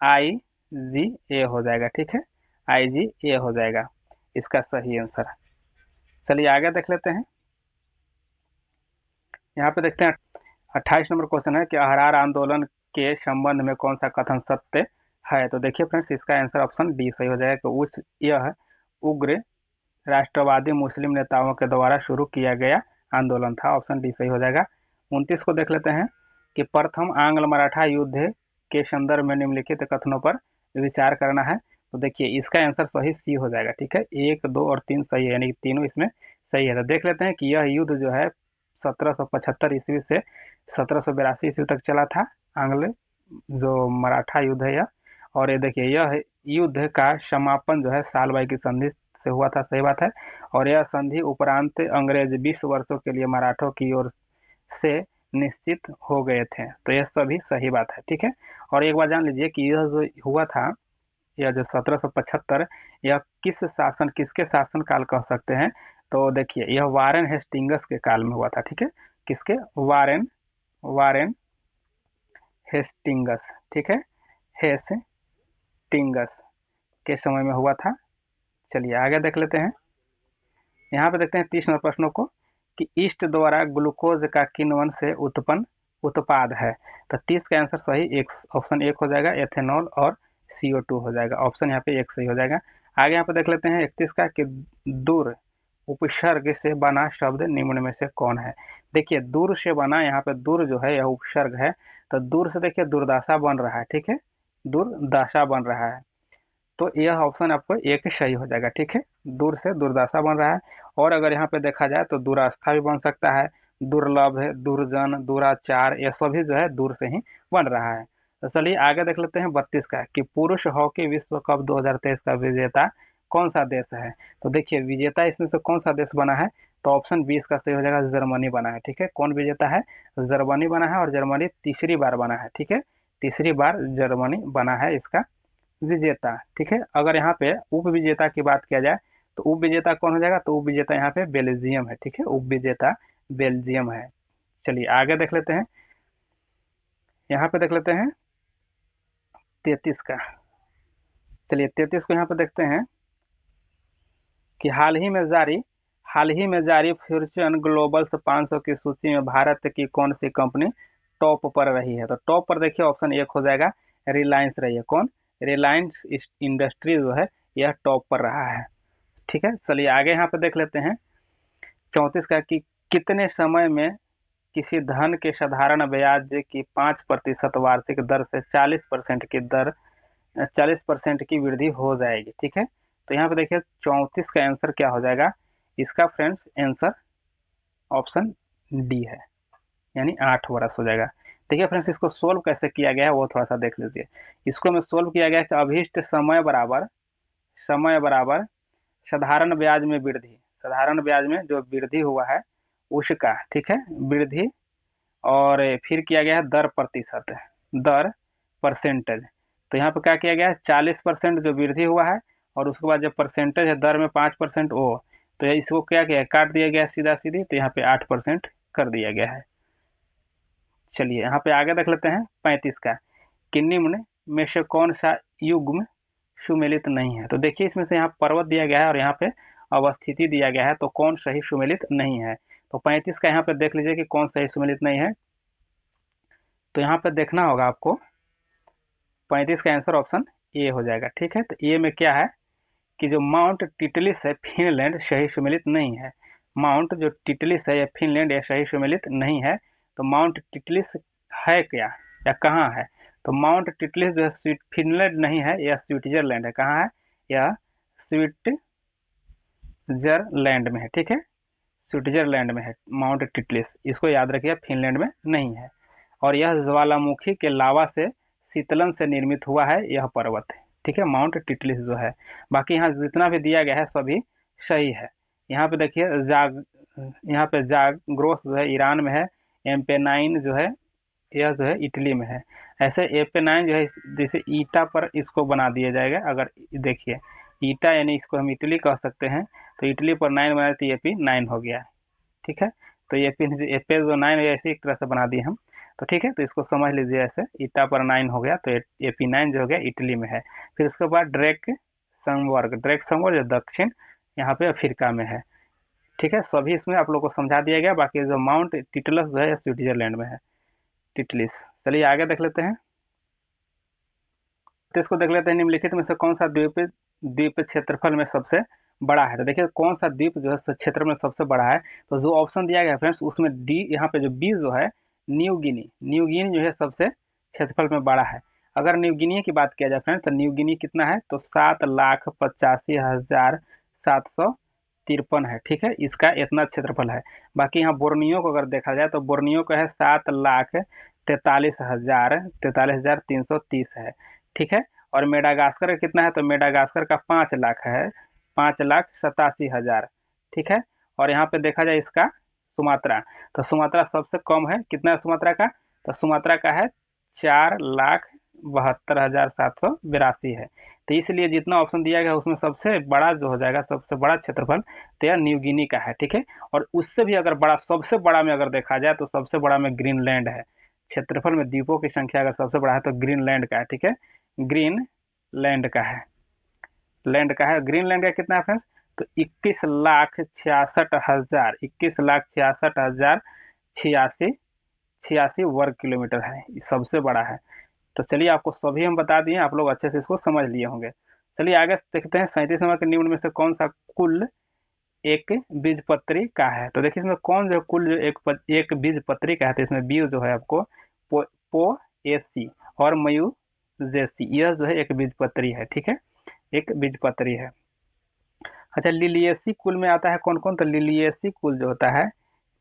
Speaker 1: IgA हो जाएगा, ठीक है, IgA हो जाएगा इसका सही आंसर। चलिए आगे देख लेते हैं। यहाँ पे देखते हैं 28 नंबर क्वेश्चन है कि अहरार आंदोलन के संबंध में कौन सा कथन सत्य है। तो देखिए फ्रेंड्स, इसका आंसर ऑप्शन डी सही हो जाएगा कि यह उग्र राष्ट्रवादी मुस्लिम नेताओं के द्वारा शुरू किया गया आंदोलन था, ऑप्शन डी सही हो जाएगा। 29 को देख लेते हैं कि प्रथम आंग्ल मराठा युद्ध के संदर्भ में निम्नलिखित कथनों पर विचार करना है। तो देखिए, इसका आंसर सही सी हो जाएगा, ठीक है। 1, 2 और 3 सही है, यानी कि तीनों इसमें सही है। तो देख लेते हैं कि यह युद्ध जो है 1775 ईस्वी से 1782 ईस्वी तक चला था, आंग्ल जो मराठा युद्ध है यह। और ये देखिए, यह युद्ध का समापन जो है सालबाई की संधि से हुआ था, सही बात है। और यह संधि उपरांत अंग्रेज 20 वर्षों के लिए मराठों की ओर से निश्चित हो गए थे, तो यह सभी सही बात है, ठीक है। और एक बार जान लीजिए कि यह जो हुआ था, यह जो 1775, यह किसके शासन काल कह सकते हैं। तो देखिए, यह वारेन हेस्टिंगस के काल में हुआ था, ठीक है। किसके? वारेन हेस्टिंगस, ठीक है, हेस्टिंगस के समय में हुआ था। चलिए आगे देख लेते हैं। यहाँ पे देखते हैं 30 नंबर प्रश्नों को कि ईस्ट द्वारा ग्लूकोज का किण्वन से उत्पन्न उत्पाद है। तो 30 का आंसर सही ऑप्शन एक हो जाएगा, एथेनॉल और CO2 हो जाएगा, ऑप्शन यहाँ पे एक सही हो जाएगा। आगे यहाँ पे देख लेते हैं 31 का कि दूर उपसर्ग से बना शब्द निम्न में से कौन है। देखिए, दूर से बना, यहाँ पे दूर जो है यह उपसर्ग है, तो दूर से देखिए दुर्दशा बन रहा है, ठीक है, दुर्दशा बन रहा है, तो यह ऑप्शन आपको एक सही हो जाएगा, ठीक है। दूर से दुर्दशा बन रहा है। और अगर यहाँ पे देखा जाए तो दुरास्था भी बन सकता है, दुर्लभ है, दुर्जन, दुराचार, ये सभी जो है दूर से ही बन रहा है। तो चलिए आगे देख लेते हैं 32 का कि पुरुष हॉकी विश्व कप 2023 का विजेता कौन सा देश है। तो देखिए, विजेता इसमें से कौन सा देश बना है, तो ऑप्शन 20 का सही हो जाएगा, जर्मनी बना है, ठीक है। कौन विजेता है? जर्मनी बना है, और जर्मनी तीसरी बार बना है, ठीक है, तीसरी बार जर्मनी बना है इसका विजेता, ठीक है। अगर यहाँ पे उप विजेता की बात किया जाए तो उप विजेता कौन हो जाएगा, तो उप विजेता यहाँ पे बेल्जियम है, ठीक है, उप विजेता बेल्जियम है। चलिए आगे देख लेते हैं। यहाँ पे देख लेते हैं 33 का। चलिए 33 को यहाँ पे देखते हैं कि हाल ही में जारी फॉर्च्यून ग्लोबल 500 की सूची में भारत की कौन सी कंपनी टॉप पर रही है। तो टॉप पर देखिए ऑप्शन 1 हो जाएगा, रिलायंस रही है। कौन? रिलायंस इंडस्ट्री जो है यह टॉप पर रहा है। ठीक है, चलिए आगे यहाँ पे देख लेते हैं 34 का कि कितने समय में किसी धन के साधारण ब्याज की 5% वार्षिक दर से 40% की वृद्धि हो जाएगी। ठीक है, तो यहाँ पे देखिए 34 का आंसर क्या हो जाएगा, इसका फ्रेंड्स आंसर ऑप्शन डी है, यानी 8 वर्ष हो जाएगा। देखिए फ्रेंड्स, इसको सोल्व कैसे किया गया है वो थोड़ा सा देख लीजिए। इसको में सोल्व किया गया है कि अभीष्ट समय बराबर साधारण ब्याज में वृद्धि, साधारण ब्याज में जो वृद्धि हुआ है उसका, ठीक है, वृद्धि, और फिर किया गया है दर परसेंटेज। तो यहाँ पे क्या किया गया है, 40% जो वृद्धि हुआ है और उसके बाद जो परसेंटेज है दर में 5% वो, तो इसको क्या किया है, काट दिया गया सीधा सीधी, तो यहाँ पे 8% कर दिया गया है। चलिए यहाँ पे आगे देख लेते हैं 35 का कि निम्न में से कौन सा युग्म सुमेलित नहीं है। तो देखिए इसमें से यहाँ पर्वत दिया गया है और यहाँ पे अवस्थिति दिया गया है, तो कौन सही सुमेलित नहीं है। तो 35 का यहाँ पे देख लीजिए कि कौन सही सुमेलित नहीं है। तो यहाँ पे देखना होगा आपको, 35 का आंसर ऑप्शन ए हो जाएगा। ठीक है, तो ए में क्या है कि जो माउंट टिटलिस है फिनलैंड सही सुमेलित नहीं है। माउंट जो टिटलिस है या फिनलैंड यह सही सुमेलित नहीं है। तो माउंट टिटलिस है क्या या कहाँ है, तो माउंट टिटलिस जो है फिनलैंड नहीं है, यह स्विट्जरलैंड है। कहाँ है, यह स्विट्जरलैंड में है। ठीक है, स्विट्जरलैंड में है माउंट टिटलिस, इसको याद रखिए, फिनलैंड में नहीं है। और यह ज्वालामुखी के लावा से शीतलन से निर्मित हुआ है यह पर्वत है। ठीक है, माउंट टिटलिस जो है। बाकी यहाँ जितना भी दिया गया है सभी सही है। यहाँ पे देखिए यहाँ पे जाग्रोस जो है ईरान में है, एम्पेनाइन जो है यह जो है इटली में है। ऐसे एम्पेनाइन जो है जैसे ईटा पर इसको बना दिया जाएगा। अगर देखिए ईटा यानी इसको हम इटली कह सकते हैं, तो इटली पर 9 बनाए तो AP9 हो गया। ठीक है, तो एपी जो 9 है ऐसे एक तरह से बना दिए हम। तो ठीक है, तो इसको समझ लीजिए ऐसे, ईटा पर 9 हो गया, तो AP9 जो हो गया इटली में है। फिर उसके बाद ड्रेकसनबर्ग जो दक्षिण यहाँ पे अफ्रीका में है। ठीक है, सभी इसमें आप लोग को समझा दिया गया। बाकी जो माउंट टिटलस जो है स्विट्जरलैंड में है, टिटलिस। चलिए आगे देख लेते हैं, तो इसको देख लेते हैं, निम्नलिखित में से कौन सा द्वीप क्षेत्रफल में सबसे बड़ा है। तो देखिए कौन सा द्वीप जो है क्षेत्र में सबसे बड़ा है, तो जो ऑप्शन दिया गया है फ्रेंड्स उसमें डी, यहाँ पे जो बी जो है न्यू गिनी जो है सबसे क्षेत्रफल में बड़ा है। अगर न्यू गिनी की बात किया जाए फ्रेंड्स, तो न्यू गिनी कितना है, तो 7,85,753 है। ठीक है, इसका इतना क्षेत्रफल है। बाकी यहाँ बोर्नियो को अगर देखा जाए तो बोर्नियो का है 7,43,330 है। ठीक है, और मेडागास्कर का कितना है, तो मेडागास्कर का 5 लाख है, 5,87,000। ठीक है, और यहाँ पे देखा जाए इसका सुमात्रा, तो सुमात्रा सबसे कम है, कितना है सुमात्रा का, तो सुमात्रा का है 4,72,782 है। तो इसलिए जितना ऑप्शन दिया गया उसमें सबसे बड़ा जो हो जाएगा, सबसे बड़ा क्षेत्रफल तो यह न्यू गिनी का है। ठीक है, और उससे भी अगर बड़ा, सबसे बड़ा में अगर देखा जाए तो सबसे बड़ा में ग्रीनलैंड है। क्षेत्रफल में द्वीपों की संख्या अगर सबसे बड़ा है तो ग्रीनलैंड का है। ठीक है, ग्रीनलैंड का है, ग्रीनलैंड का कितना है फ्रेंड्स, तो 21,66,000 वर्ग किलोमीटर है, सबसे बड़ा है। तो चलिए आपको सभी हम बता दिए, आप लोग अच्छे से इसको समझ लिए होंगे। चलिए आगे देखते हैं 37 नंबर के निम्न में से कौन सा कुल एक बीजपत्री का है। तो देखिए इसमें कौन जो कुल जो एक बीजपत्री का है, तो इसमें बीज जो है आपको पोएसी और मयूजेसी, यह जो है एक बीजपत्री है। ठीक है, एक बीजपत्री है। अच्छा, लिलियेसी कुल में आता है कौन कौन, तो लिलियेसी कुल जो होता है,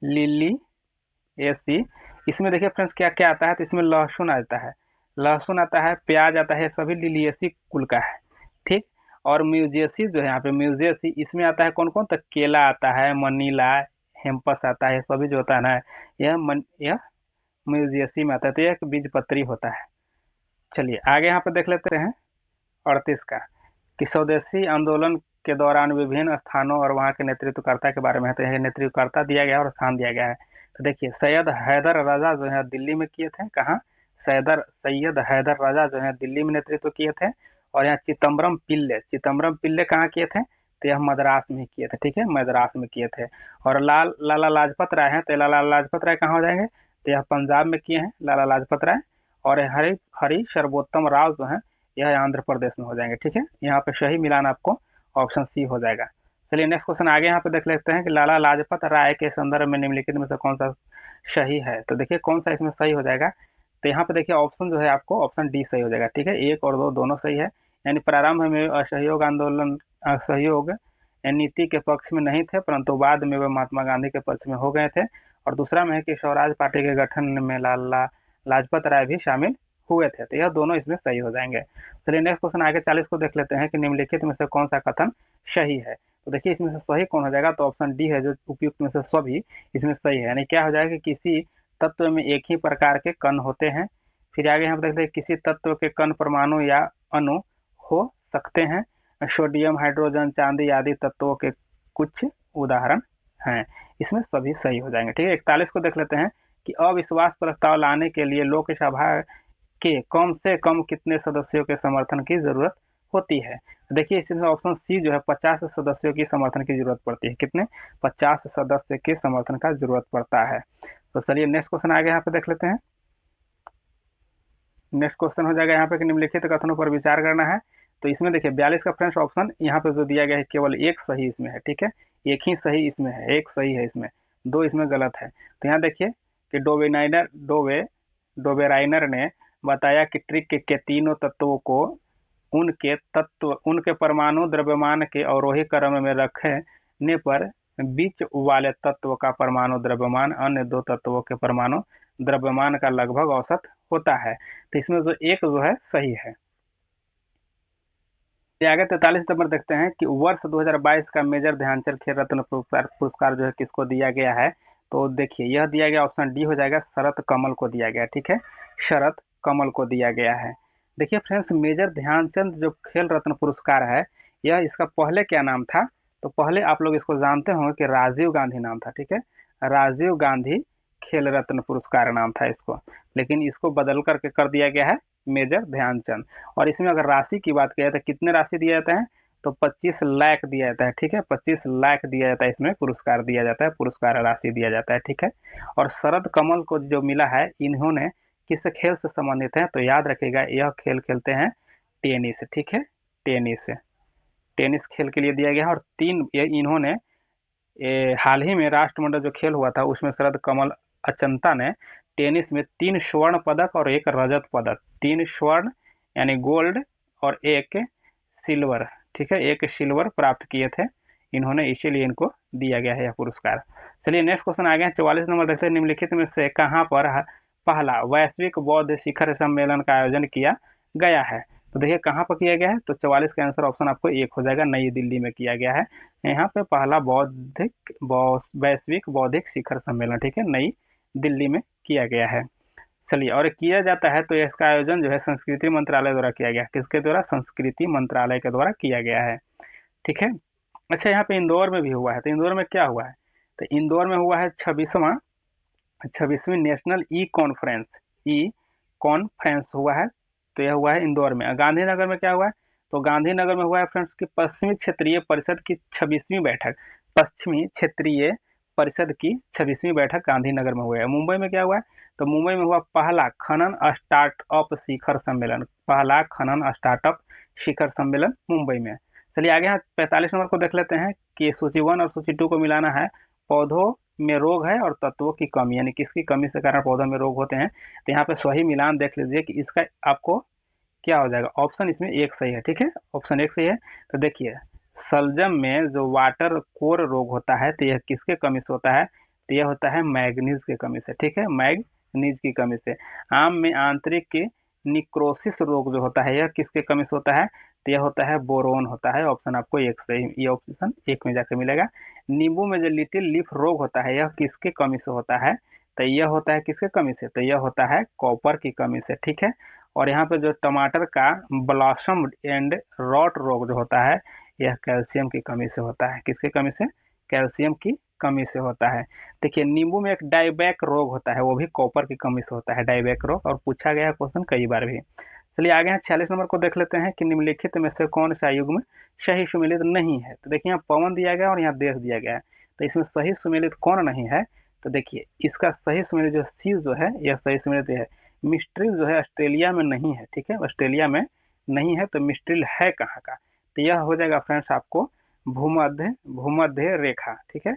Speaker 1: लिलियेसी, इसमें देखिए फ्रेंड्स क्या क्या आता है, तो इसमें लहसुन आता है, प्याज आता है, सभी लिलियेसी कुल का है। ठीक, और म्यूजेसी जो है यहाँ पे म्यूजेसी, इसमें आता है कौन कौन, तो केला आता है, मनीला, हेम्पस आता है, सभी जो होता है ना यह म्यूजेसी में आता है, तो यह एक बीजपत्री होता है। चलिए आगे यहाँ पे देख लेते हैं 38 का कि स्वदेशी आंदोलन के दौरान विभिन्न स्थानों और वहाँ के नेतृत्वकर्ता के बारे में है। तो यह नेतृत्वकर्ता दिया गया है और स्थान दिया गया है। तो देखिए सैयद हैदर राजा जो है दिल्ली में किए थे, कहाँ, सैयद हैदर राजा जो है दिल्ली में नेतृत्व किए थे, और यहाँ चिदम्बरम पिल्ले कहाँ किए थे, तो यह मद्रास में किए थे, ठीक है, मद्रास में किए थे। और लाला लाजपत राय हैं, तो लाला लाजपत राय कहाँ हो जाएंगे, तो यह पंजाब में किए हैं लाला लाजपत राय। और हरि हरि सर्वोत्तम राव जो हैं यह आंध्र प्रदेश में हो जाएंगे, ठीक है। यहाँ पे सही मिलान आपको ऑप्शन सी हो जाएगा। चलिए नेक्स्ट क्वेश्चन आगे यहाँ पे देख लेते हैं कि लाला लाजपत राय के संदर्भ में निम्नलिखित में से कौन सा सही है। तो देखिए कौन सा इसमें सही हो जाएगा, तो यहाँ पे देखिए ऑप्शन जो है आपको ऑप्शन डी सही हो जाएगा, ठीक है। एक और दो दोनों सही है, यानी प्रारंभ में असहयोग आंदोलन असहयोग नीति के पक्ष में नहीं थे, परंतु बाद में वे महात्मा गांधी के पक्ष में हो गए थे। और दूसरा में है कि स्वराज पार्टी के गठन में लाला लाजपत राय भी शामिल हुए थे, तो यह दोनों इसमें सही हो जाएंगे। चलिए नेक्स्ट क्वेश्चन आगे 40 को देख लेते हैं कि निम्नलिखित में से कौन सा कथन सही है। तो देखिए इसमें से सही कौन हो जाएगा, तो ऑप्शन डी है जो उपयुक्त में से सभी इसमें सही है, यानी क्या हो जाएगा कि किसी तत्व में एक ही प्रकार के कण होते हैं। फिर आगे हम देखते हैं किसी तत्व के कण परमाणु या अणु हो सकते हैं। सोडियम हाइड्रोजन चांदी आदि तत्वों के कुछ उदाहरण हैं, इसमें सभी सही हो जाएंगे, ठीक है। 41 को देख लेते हैं कि अविश्वास प्रस्ताव लाने के लिए लोकसभा के कम से कम कितने सदस्यों के समर्थन की जरूरत होती है। देखिए इसमें ऑप्शन सी जो है 50 सदस्यों की समर्थन की जरूरत पड़ती है, कितने, 50 सदस्य के समर्थन का जरूरत पड़ता है। तो चलिए नेक्स्ट क्वेश्चन आगे यहाँ पे देख लेते हैं। नेक्स्ट क्वेश्चन हो जाएगा यहाँ पे कि निम्नलिखित कथनों पर विचार करना है। तो इसमें देखिए 42 का फ्रेंड्स ऑप्शन यहाँ पे जो दिया गया है केवल एक सही इसमें है, ठीक है, एक ही सही इसमें है, एक सही है इसमें, दो इसमें गलत है। तो यहाँ देखिए कि डोबेराइनर ने बताया कि ट्रिक के तीनों तत्वों को उनके परमाणु द्रव्यमान के अवरोही क्रम में रखने पर बीच वाले तत्व का परमाणु द्रव्यमान अन्य दो तत्वों के परमाणु द्रव्यमान का लगभग औसत होता है। तो इसमें जो एक जो है सही है। आगे 43 नंबर देखते हैं कि वर्ष 2022 का मेजर ध्यानचंद खेल रत्न पुरस्कार जो है किसको दिया गया है। तो देखिए यह दिया गया ऑप्शन डी हो जाएगा, शरत कमल को दिया गया, ठीक है, शरत कमल को दिया गया है। देखिए फ्रेंड्स मेजर ध्यानचंद जो खेल रत्न पुरस्कार है यह इसका पहले क्या नाम था, तो पहले आप लोग इसको जानते होंगे कि राजीव गांधी नाम था, ठीक है, राजीव गांधी खेल रत्न पुरस्कार नाम था इसको, लेकिन इसको बदल करके कर दिया गया है मेजर ध्यानचंद। और इसमें अगर राशि की बात किया जाए तो कितने राशि दिया जाता है, तो 25 लाख दिया जाता है, ठीक है, 25 लाख दिया जाता है, इसमें पुरस्कार दिया जाता है, पुरस्कार राशि दिया जाता है, ठीक है। और शरद कमल को जो मिला है इन्होंने किस खेल से संबंधित है, तो याद रखिएगा यह खेल खेलते हैं टेनिस, ठीक है, टेनिस टेनिस खेल के लिए दिया गया है। और इन्होंने हाल ही में राष्ट्रमंडल जो खेल हुआ था उसमें शरद कमल अचंता ने टेनिस में 3 स्वर्ण पदक और 1 रजत पदक, 3 स्वर्ण यानी गोल्ड और 1 सिल्वर, ठीक है, 1 सिल्वर प्राप्त किए थे इन्होंने, इसीलिए इनको दिया गया है यह पुरस्कार। चलिए नेक्स्ट क्वेश्चन आ गया 44 नंबर देखते हैं, निम्नलिखित में से कहाँ पर पहला वैश्विक बौद्ध शिखर सम्मेलन का आयोजन किया गया है। तो देखिए कहाँ पर किया गया है, तो 44 का आंसर ऑप्शन आपको एक हो जाएगा, नई दिल्ली में किया गया है। यहाँ पे पहला वैश्विक बौद्धिक शिखर सम्मेलन, ठीक है, नई दिल्ली में किया गया है। चलिए और किया जाता है तो इसका आयोजन जो है संस्कृति मंत्रालय द्वारा किया गया, किसके द्वारा, संस्कृति मंत्रालय के द्वारा किया गया है, ठीक है। अच्छा यहाँ पे इंदौर में भी हुआ है, तो इंदौर में क्या हुआ है, तो इंदौर में हुआ है 26वीं नेशनल ई कॉन्फ्रेंस हुआ है, तो यह हुआ है इंदौर में। गांधीनगर में क्या हुआ है, तो गांधीनगर में हुआ है फ्रेंड्स की पश्चिमी क्षेत्रीय परिषद की 26वीं बैठक, पश्चिमी क्षेत्रीय परिषद की 26वीं बैठक गांधीनगर में हुआ है। मुंबई में क्या हुआ है, तो मुंबई में हुआ पहला खनन स्टार्टअप शिखर सम्मेलन, पहला खनन स्टार्टअप शिखर सम्मेलन मुंबई में। चलिए आगे यहाँ 45 नंबर को देख लेते हैं कि सूची 1 और सूची 2 को मिलाना है। पौधों में रोग है और तत्वों की कमी, यानी किसकी कमी से कारण पौधों में रोग होते हैं। तो यहाँ पे सही मिलान देख लीजिए कि इसका आपको क्या हो जाएगा, ऑप्शन इसमें एक सही है, ठीक है, ऑप्शन एक सही है। तो देखिए सलजम में जो वाटर कोर रोग होता है तो यह किसके कमी से होता है, तो यह होता है मैग्नीज की कमी से, ठीक है, मैग्नीज की कमी से। आम में आंतरिक निक्रोसिस रोग जो होता है यह किसके कमी से होता है, तो यह होता है बोरोन होता है, ऑप्शन आपको एक सही, ये ऑप्शन एक में जाकर मिलेगा। नींबू में जो लिटिल लीफ रोग होता है यह किसके कमी से होता है, तो यह होता है किसके कमी से, तो यह होता है कॉपर की कमी से, ठीक है। और यहाँ पे जो टमाटर का ब्लॉसम एंड रॉट रोग जो होता है यह कैल्शियम की कमी से होता है, किसकी कमी से, कैल्शियम की कमी से होता है। देखिए नींबू में एक डाइबैक रोग होता है, वो भी कॉपर की कमी से होता है, डाइबैक रोग, और पूछा गया क्वेश्चन कई बार भी। चलिए आगे यहाँ 46 नंबर को देख लेते हैं कि निम्नलिखित में से कौन सा युग्म सही सुमेलित नहीं है। तो देखिए यहाँ पवन दिया गया और यहाँ देश दिया गया है, तो इसमें सही सुमेलित कौन नहीं है। तो देखिए इसका सही सुमेलित जो सी जो है यह सही सुमेलित है। मिस्ट्रिल जो है ऑस्ट्रेलिया में नहीं है, ठीक है, ऑस्ट्रेलिया में नहीं है, तो मिस्ट्रिल है कहाँ का। तो यह हो जाएगा फ्रेंड्स आपको भूमध्य रेखा, ठीक है,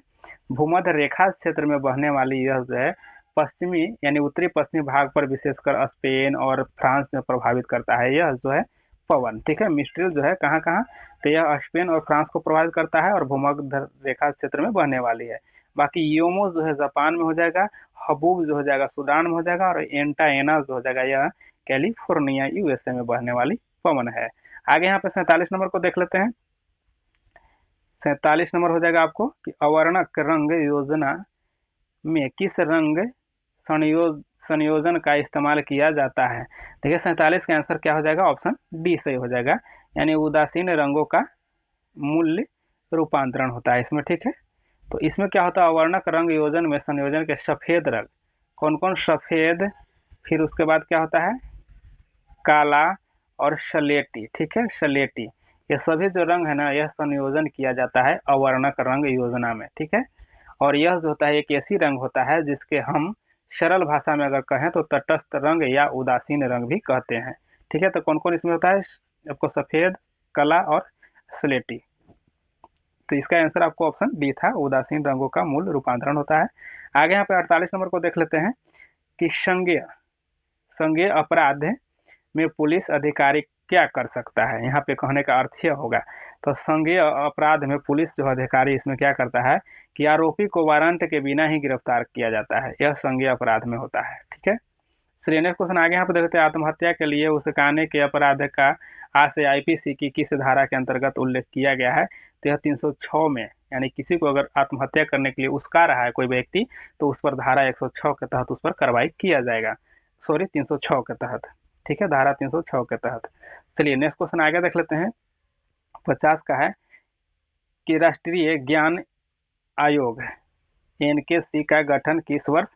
Speaker 1: भूमध्य रेखा क्षेत्र में बहने वाली यह जो है पश्चिमी यानी उत्तरी पश्चिमी भाग पर विशेषकर स्पेन और फ्रांस में प्रभावित करता है यह जो है पवन, ठीक है। मिस्ट्रिल जो है कहाँ कहाँ, तो यह स्पेन और फ्रांस को प्रभावित करता है और भूमध्य रेखा क्षेत्र में बहने वाली है। बाकी योमो जो है जापान में हो जाएगा, हबूब जो हो जाएगा सूडान में हो जाएगा, और एंटा एना जो हो जाएगा यह कैलिफोर्निया यूएसए में बहने वाली पवन है। आगे यहाँ पे 47 नंबर को देख लेते हैं। 47 नंबर हो जाएगा आपको कि अवर्णक रंग योजना में किस रंग संयोजन का इस्तेमाल किया जाता है। देखिए 47 का आंसर क्या हो जाएगा, ऑप्शन डी सही हो जाएगा, यानी उदासीन रंगों का मूल्य रूपांतरण होता है इसमें, ठीक है। तो इसमें क्या होता है, अवर्णक रंग योजन में संयोजन के सफेद रंग, कौन कौन, सफेद, फिर उसके बाद क्या होता है काला और स्लेटी, ठीक है, स्लेटी, ये सभी जो रंग है ना यह संयोजन किया जाता है अवर्णक रंग योजना में, ठीक है। और यह जो होता है एक ऐसी रंग होता है जिसके हम सरल भाषा में अगर कहें तो तटस्थ रंग या उदासीन रंग भी कहते हैं, ठीक है। तो कौन कौन इसमें होता है आपको, सफेद, काला और स्लेटी। तो इसका आंसर आपको ऑप्शन डी था, उदासीन रंगों का मूल रूपांतरण होता है। आगे यहाँ पे 48 नंबर को देख लेते हैं कि संज्ञेय अपराध में पुलिस अधिकारी क्या कर सकता है। यहाँ पे कहने का अर्थ यह होगा, तो संज्ञेय अपराध में पुलिस जो अधिकारी इसमें क्या करता है कि आरोपी को वारंट के बिना ही गिरफ्तार किया जाता है, यह संज्ञेय अपराध में होता है, ठीक है। चलिए नेक्स्ट क्वेश्चन आगे यहाँ पे देखते हैं, आत्महत्या के लिए उकसाने के अपराध का आशय आईपीसी की किस धारा के अंतर्गत उल्लेख किया गया है। तो यह 306 में, यानी किसी को अगर आत्महत्या करने के लिए उस्का रहा है कोई व्यक्ति तो उस पर धारा 106 के तहत उस पर कार्रवाई किया जाएगा, सॉरी 306 के तहत, ठीक है, धारा 306 के तहत। चलिए नेक्स्ट क्वेश्चन आगे देख लेते हैं। 50 का है कि राष्ट्रीय ज्ञान आयोग एनकेसी का गठन किस वर्ष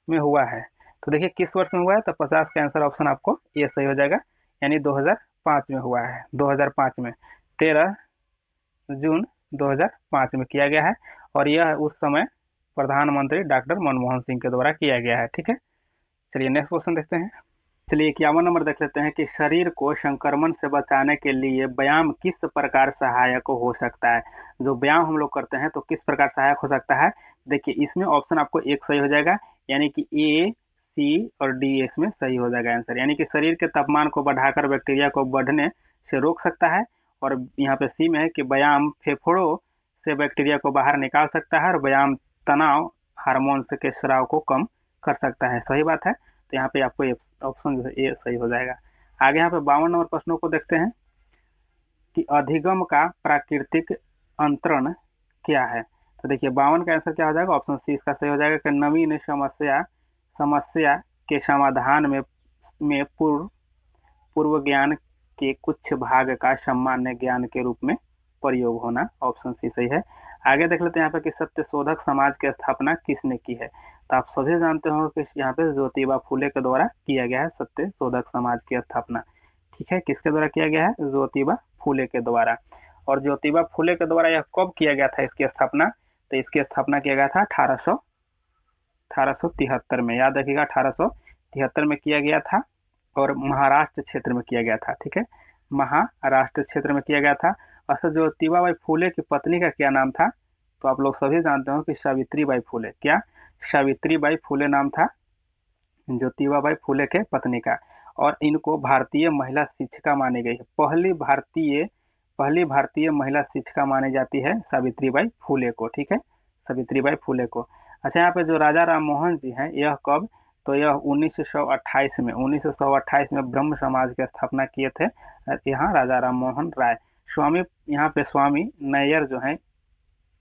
Speaker 1: में हुआ है। तो देखिए किस वर्ष में हुआ है, तो 50 का आंसर ऑप्शन आपको ये सही हो जाएगा, यानी 2005 में हुआ है, 2005 में 13 जून 2005 में किया गया है, और यह उस समय प्रधानमंत्री डॉक्टर मनमोहन सिंह के द्वारा किया गया है, ठीक है। चलिए नेक्स्ट क्वेश्चन देखते हैं। चलिए 51 नंबर देख लेते हैं कि शरीर को संक्रमण से बचाने के लिए व्यायाम किस प्रकार सहायक हो सकता है। जो व्यायाम हम लोग करते हैं तो किस प्रकार सहायक हो सकता है। देखिए इसमें ऑप्शन आपको एक सही हो जाएगा, यानी कि ए, सी और डी इसमें सही हो जाएगा आंसर, यानी कि शरीर के तापमान को बढ़ाकर बैक्टीरिया को बढ़ने से रोक सकता है, और यहाँ पे सी में है कि व्यायाम फेफड़ों से बैक्टीरिया को बाहर निकाल सकता है, और व्यायाम तनाव हार्मोन के स्राव को कम कर सकता है, सही बात है। तो यहाँ पे आपको ऑप्शन जो है ए सही हो जाएगा। आगे यहाँ पे 52 नंबर प्रश्नों को देखते हैं कि अधिगम का प्राकृतिक अंतरण क्या है। तो देखिए 52 का आंसर क्या हो जाएगा, ऑप्शन सी इसका सही हो जाएगा कि नवीन समस्या के समाधान में पूर्व ज्ञान के कुछ भाग का सामान्य ज्ञान के रूप में प्रयोग होना, ऑप्शन सी सही है। आगे देख लेते हैं यहाँ पे कि सत्य शोधक समाज की स्थापना किसने की है। तो आप सभी जानते हो कि यहाँ पे ज्योतिबा फुले के द्वारा किया गया है सत्य शोधक समाज की स्थापना, ठीक है, किसके द्वारा किया गया है, ज्योतिबा फुले के द्वारा। और ज्योतिबा फुले के द्वारा यह कब किया गया था इसकी स्थापना, तो इसकी स्थापना किया गया था 1873 में, याद रखिएगा 1873 में किया गया था, और महाराष्ट्र क्षेत्र में किया गया था, ठीक है, महाराष्ट्र क्षेत्र में किया गया था। असल ज्योतिबा फुले की पत्नी का क्या नाम था, तो आप लोग सभी जानते हो कि सावित्रीबाई फुले, क्या सावित्रीबाई फुले नाम था ज्योतिबाबाई फुले के पत्नी का, और इनको भारतीय महिला शिक्षिका मानी गई है, पहली भारतीय महिला शिक्षिका मानी जाती है सावित्रीबाई फुले को, ठीक है, सावित्रीबाई फुले को। अच्छा यहाँ पे जो राजा राम मोहन जी हैं यह कब, तो यह 1928 में ब्रह्म समाज की स्थापना किए थे यहाँ राजा राम मोहन राय। स्वामी, यहाँ पे स्वामी नैयर जो है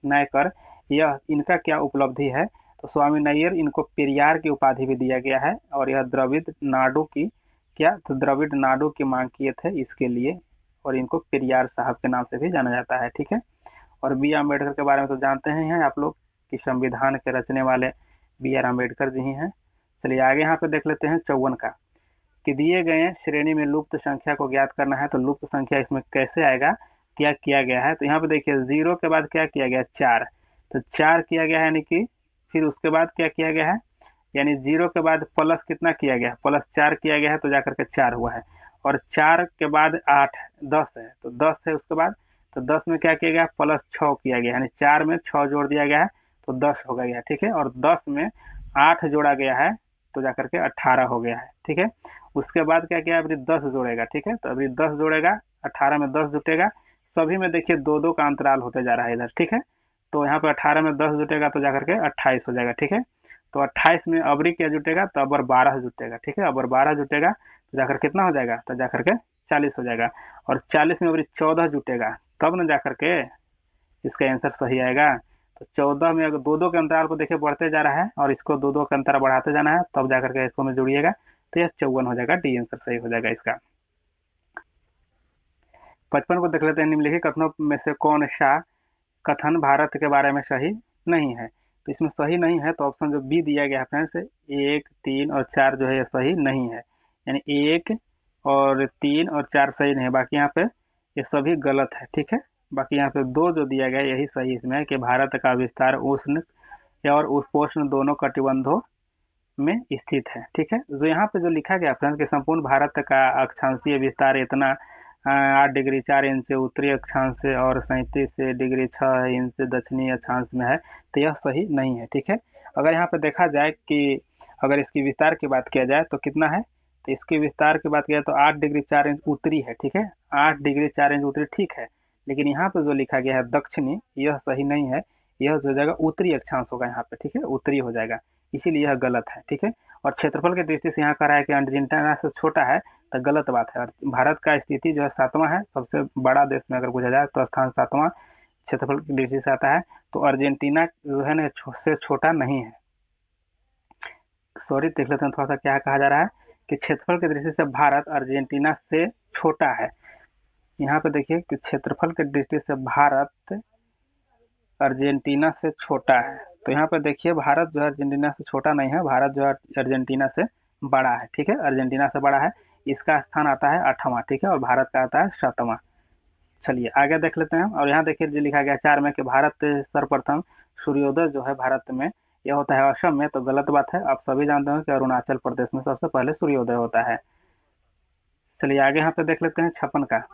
Speaker 1: नायकर, यह इनका क्या उपलब्धि है, तो स्वामी नैयर इनको पेरियार की उपाधि भी दिया गया है, और यह द्रविड़ नाडु की मांग किए थे इसके लिए, और इनको पेरियार साहब के नाम से भी जाना जाता है, ठीक है। और बी आर अम्बेडकर के बारे में तो जानते हैं आप लोग कि संविधान के रचने वाले बी आर अम्बेडकर जी ही हैं। चलिए आगे यहाँ पे देख लेते हैं 54 का कि दिए गए श्रेणी में लुप्त संख्या को ज्ञात करना है, तो लुप्त संख्या इसमें कैसे आएगा, क्या किया गया है। तो यहाँ पे देखिए 0 के बाद क्या किया गया, 4, तो 4 किया गया है, यानी कि फिर उसके बाद क्या किया गया है, यानी 0 के बाद प्लस कितना किया गया है, +4 किया गया है, तो जाकर के 4 हुआ है। और 4 के बाद 8 10 है, तो 10 है उसके बाद, तो 10 में क्या किया गया, +6 किया गया, यानी 4 में 6 जोड़ दिया गया है, तो 10 हो गया है, ठीक है। और 10 में 8 जोड़ा गया है, तो जाकर के 18 हो गया है, ठीक है। उसके बाद क्या किया, अभी 10 जोड़ेगा, ठीक है। तो अभी 10 जोड़ेगा, 18 में 10 जुटेगा, सभी में देखिए 2-2 का अंतराल होते जा रहा है इधर, ठीक है। तो यहाँ पे 18 में 10 जुटेगा, तो जाकर के 28 हो जाएगा, ठीक है। तो 28 में अबरी क्या जुटेगा, तो अबर 12 जुटेगा, ठीक है। अबर 12 जुटेगा, तो जाकर कितना हो जाएगा, तो जाकर के 40 हो जाएगा। और 40 में अबरी 14 जुटेगा, तब न जाकर के इसका आंसर सही आएगा। तो 14 में अगर 2-2 के अंतराल को देखिए बढ़ते जा रहा है, और इसको 2-2 के अंतराल बढ़ाते जाना है, तब जाकर के इसको में जुड़िएगा, तो यह 54 हो जाएगा, डी आंसर सही हो जाएगा इसका। 55 को देख लेते हैं। निम्नलिखित कथनों में से कौन सा कथन भारत के बारे में सही नहीं है। तो इसमें सही नहीं है, तो ऑप्शन जो बी दिया गया है फ्रेंड्स, 1, 3 और 4 जो है ये सही नहीं है, यानी 1 और 3 और 4 सही नहीं है, बाकी यहाँ पे ये सभी गलत है, ठीक है। बाकी यहाँ पे 2 जो दिया गया यही सही इसमें है, कि भारत का विस्तार उष्ण और उपोष्ण दोनों कटिबंधों में स्थित है, ठीक है। जो यहाँ पे जो लिखा गया फ्रेंड्स कि संपूर्ण भारत का अक्षांशीय विस्तार इतना 8 डिग्री 4 इंच से उत्तरी अक्षांश से और 37 डिग्री 6 इंच दक्षिणी अक्षांश में है, तो यह सही नहीं है, ठीक है। अगर यहाँ पे देखा जाए कि अगर इसकी विस्तार की बात किया जाए तो कितना है, तो इसकी विस्तार की बात किया जाए तो 8 डिग्री 4 इंच उत्तरी है, ठीक है। 8 डिग्री 4 इंच उत्तरी ठीक है, लेकिन यहाँ पे जो लिखा गया है दक्षिणी, यह सही नहीं है, यह जो जाएगा उत्तरी अक्षांश होगा यहाँ पे, ठीक है, उत्तरी हो जाएगा, इसीलिए यह गलत है, ठीक है। और क्षेत्रफल की दृष्टि से यहाँ कह रहा है कि अर्जेंटीना से छोटा है, तो गलत बात है। और भारत का स्थिति जो है 7वां है, सबसे बड़ा देश में अगर पूछा जाए तो स्थान 7वां क्षेत्रफल की दृष्टि से आता है, तो अर्जेंटीना जो है ना से छोटा नहीं है। सॉरी, देख लेते हैं थोड़ा सा क्या कहा जा रहा है, कि क्षेत्रफल की दृष्टि से भारत अर्जेंटीना से छोटा है। यहाँ पे देखिए कि क्षेत्रफल की दृष्टि से भारत अर्जेंटीना से छोटा है, तो यहाँ पे देखिए भारत जो है अर्जेंटीना से छोटा नहीं है, भारत जो है अर्जेंटीना से बड़ा है, ठीक है, अर्जेंटीना से बड़ा है। इसका स्थान आता है 8वां, ठीक है, और भारत का आता है 7वां। चलिए आगे देख लेते हैं। और यहाँ देखिए जो लिखा गया 4 में कि भारत सर्वप्रथम सूर्योदय जो है भारत में यह होता है असम में, तो गलत बात है। आप सभी जानते हैं कि अरुणाचल प्रदेश में सबसे पहले सूर्योदय होता है। चलिए आगे यहाँ पे देख लेते हैं 56 का,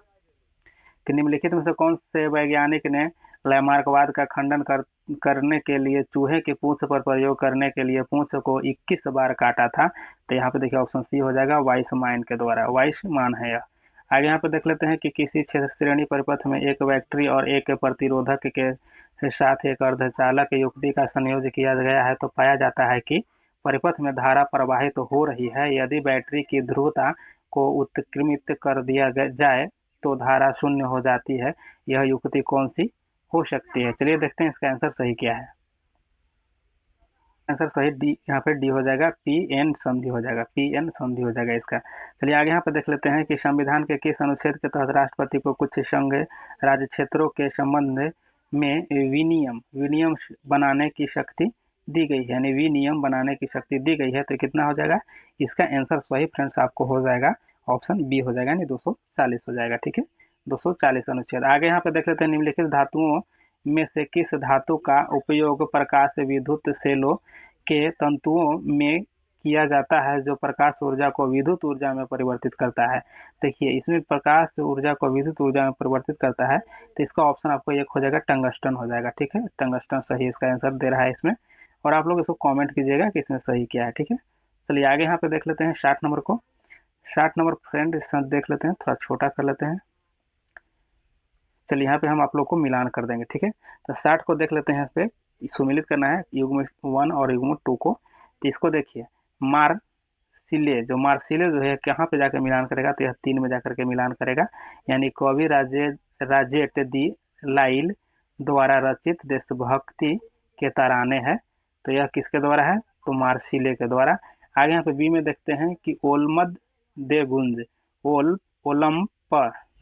Speaker 1: कि निम्नलिखित में से कौन से वैज्ञानिक ने लैमार्कवाद का खंडन करने के लिए चूहे की पूंछ पर प्रयोग करने के लिए पूंछ को 21 बार काटा था। तो यहाँ पे देखिए ऑप्शन सी हो जाएगा, वाइसमान के द्वारा, वाइसमान है यह। आगे यहाँ पे देख लेते हैं कि किसी क्षेत्र श्रेणी परिपथ में एक बैटरी और एक प्रतिरोधक के साथ एक अर्धचालक युक्ति का संयोजन किया गया है, तो पाया जाता है कि परिपथ में धारा प्रवाहित तो हो रही है। यदि बैटरी की ध्रुवता को उत्क्रमित कर दिया जाए तो धारा शून्य हो जाती है। यह युक्ति कौन सी हो सकती है। चलिए देखते हैं इसका आंसर सही क्या है। आंसर सही डी, यहाँ पे डी हो जाएगा, पी एन संधि हो जाएगा, पी एन संधि हो जाएगा इसका। चलिए आगे यहाँ पे देख लेते हैं कि संविधान के किस अनुच्छेद के तहत राष्ट्रपति को कुछ संघ राज्य क्षेत्रों के संबंध में विनियम बनाने की शक्ति दी गई है, यानी विनियम बनाने की शक्ति दी गई है। तो कितना हो जाएगा, इसका आंसर सही फ्रेंड्स आपको हो जाएगा, ऑप्शन बी हो जाएगा, यानी 240 हो जाएगा, ठीक है, 240 अनुच्छेद। आगे यहाँ पे देख लेते हैं निम्नलिखित धातुओं में से किस धातु का उपयोग प्रकाश विद्युत सेलों के तंतुओं में किया जाता है जो प्रकाश ऊर्जा को विद्युत ऊर्जा में परिवर्तित करता है। देखिए इसमें प्रकाश ऊर्जा को विद्युत ऊर्जा में परिवर्तित करता है, तो इसका ऑप्शन आपको एक हो जाएगा, टंगस्टन हो जाएगा, ठीक है, टंगस्टन सही इसका आंसर दे रहा है इसमें। और आप लोग इसको कॉमेंट कीजिएगा कि इसमें सही क्या है, ठीक है। चलिए आगे यहाँ पे देख लेते हैं 60 नंबर को। 60 नंबर फ्रेंड देख लेते हैं, थोड़ा छोटा कर लेते हैं। चलिए यहाँ पे हम आप लोग को मिलान कर देंगे, ठीक है। तो 60 को देख लेते हैं, यहाँ पे सुमिलित करना है युग्म 1 और युग्म 2 को। तो इसको देखिए, मार्सिले जो है कहाँ पे जाकर मिलान करेगा, तो यह 3 में जाकर के मिलान करेगा, यानी कवि राजेट दी लाइल द्वारा रचित देशभक्ति के तराने हैं। तो यह किसके द्वारा है, तो मार्सिले के द्वारा। आगे यहाँ पे बी में देखते हैं कि ओलमद दे गुंज ओलंप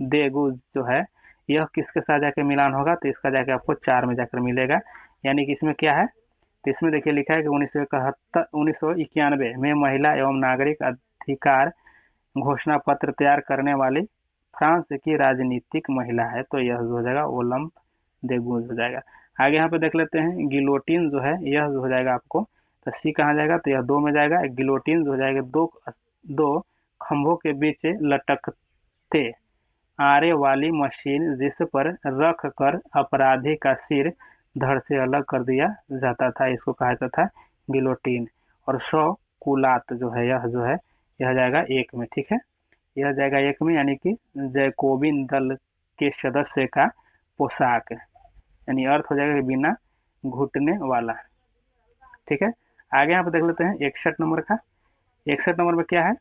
Speaker 1: दे गुंज जो है, यह किसके साथ जाके मिलान होगा, तो इसका जाके आपको 4 में जाकर मिलेगा, यानी कि इसमें क्या है, तो इसमें देखिए लिखा है कि 1991 में महिला एवं नागरिक अधिकार घोषणा पत्र तैयार करने वाली फ्रांस की राजनीतिक महिला है, तो यह जो हो जाएगा ओलम्प दे गूंज हो जाएगा। आगे यहाँ पे देख लेते हैं गिलोटिन जो है यह जो हो जाएगा आपको, तो सी कहाँ जाएगा, तो यह दो में जाएगा। गिलोटिन जो हो जाएगा दो दो खंभों के बीच लटकते आरे वाली मशीन जिस पर रख कर अपराधी का सिर धड़ से अलग कर दिया जाता था, इसको कहा जाता था गिलोटिन। और 100 कुलात जो है यह जाएगा एक में, ठीक है, यह जाएगा एक में, यानी कि जैकोबिन दल के सदस्य का पोशाक, यानी अर्थ हो जाएगा बिना घुटने वाला, ठीक है। आगे यहाँ पे देख लेते हैं 61 नंबर का। 61 नंबर में क्या है,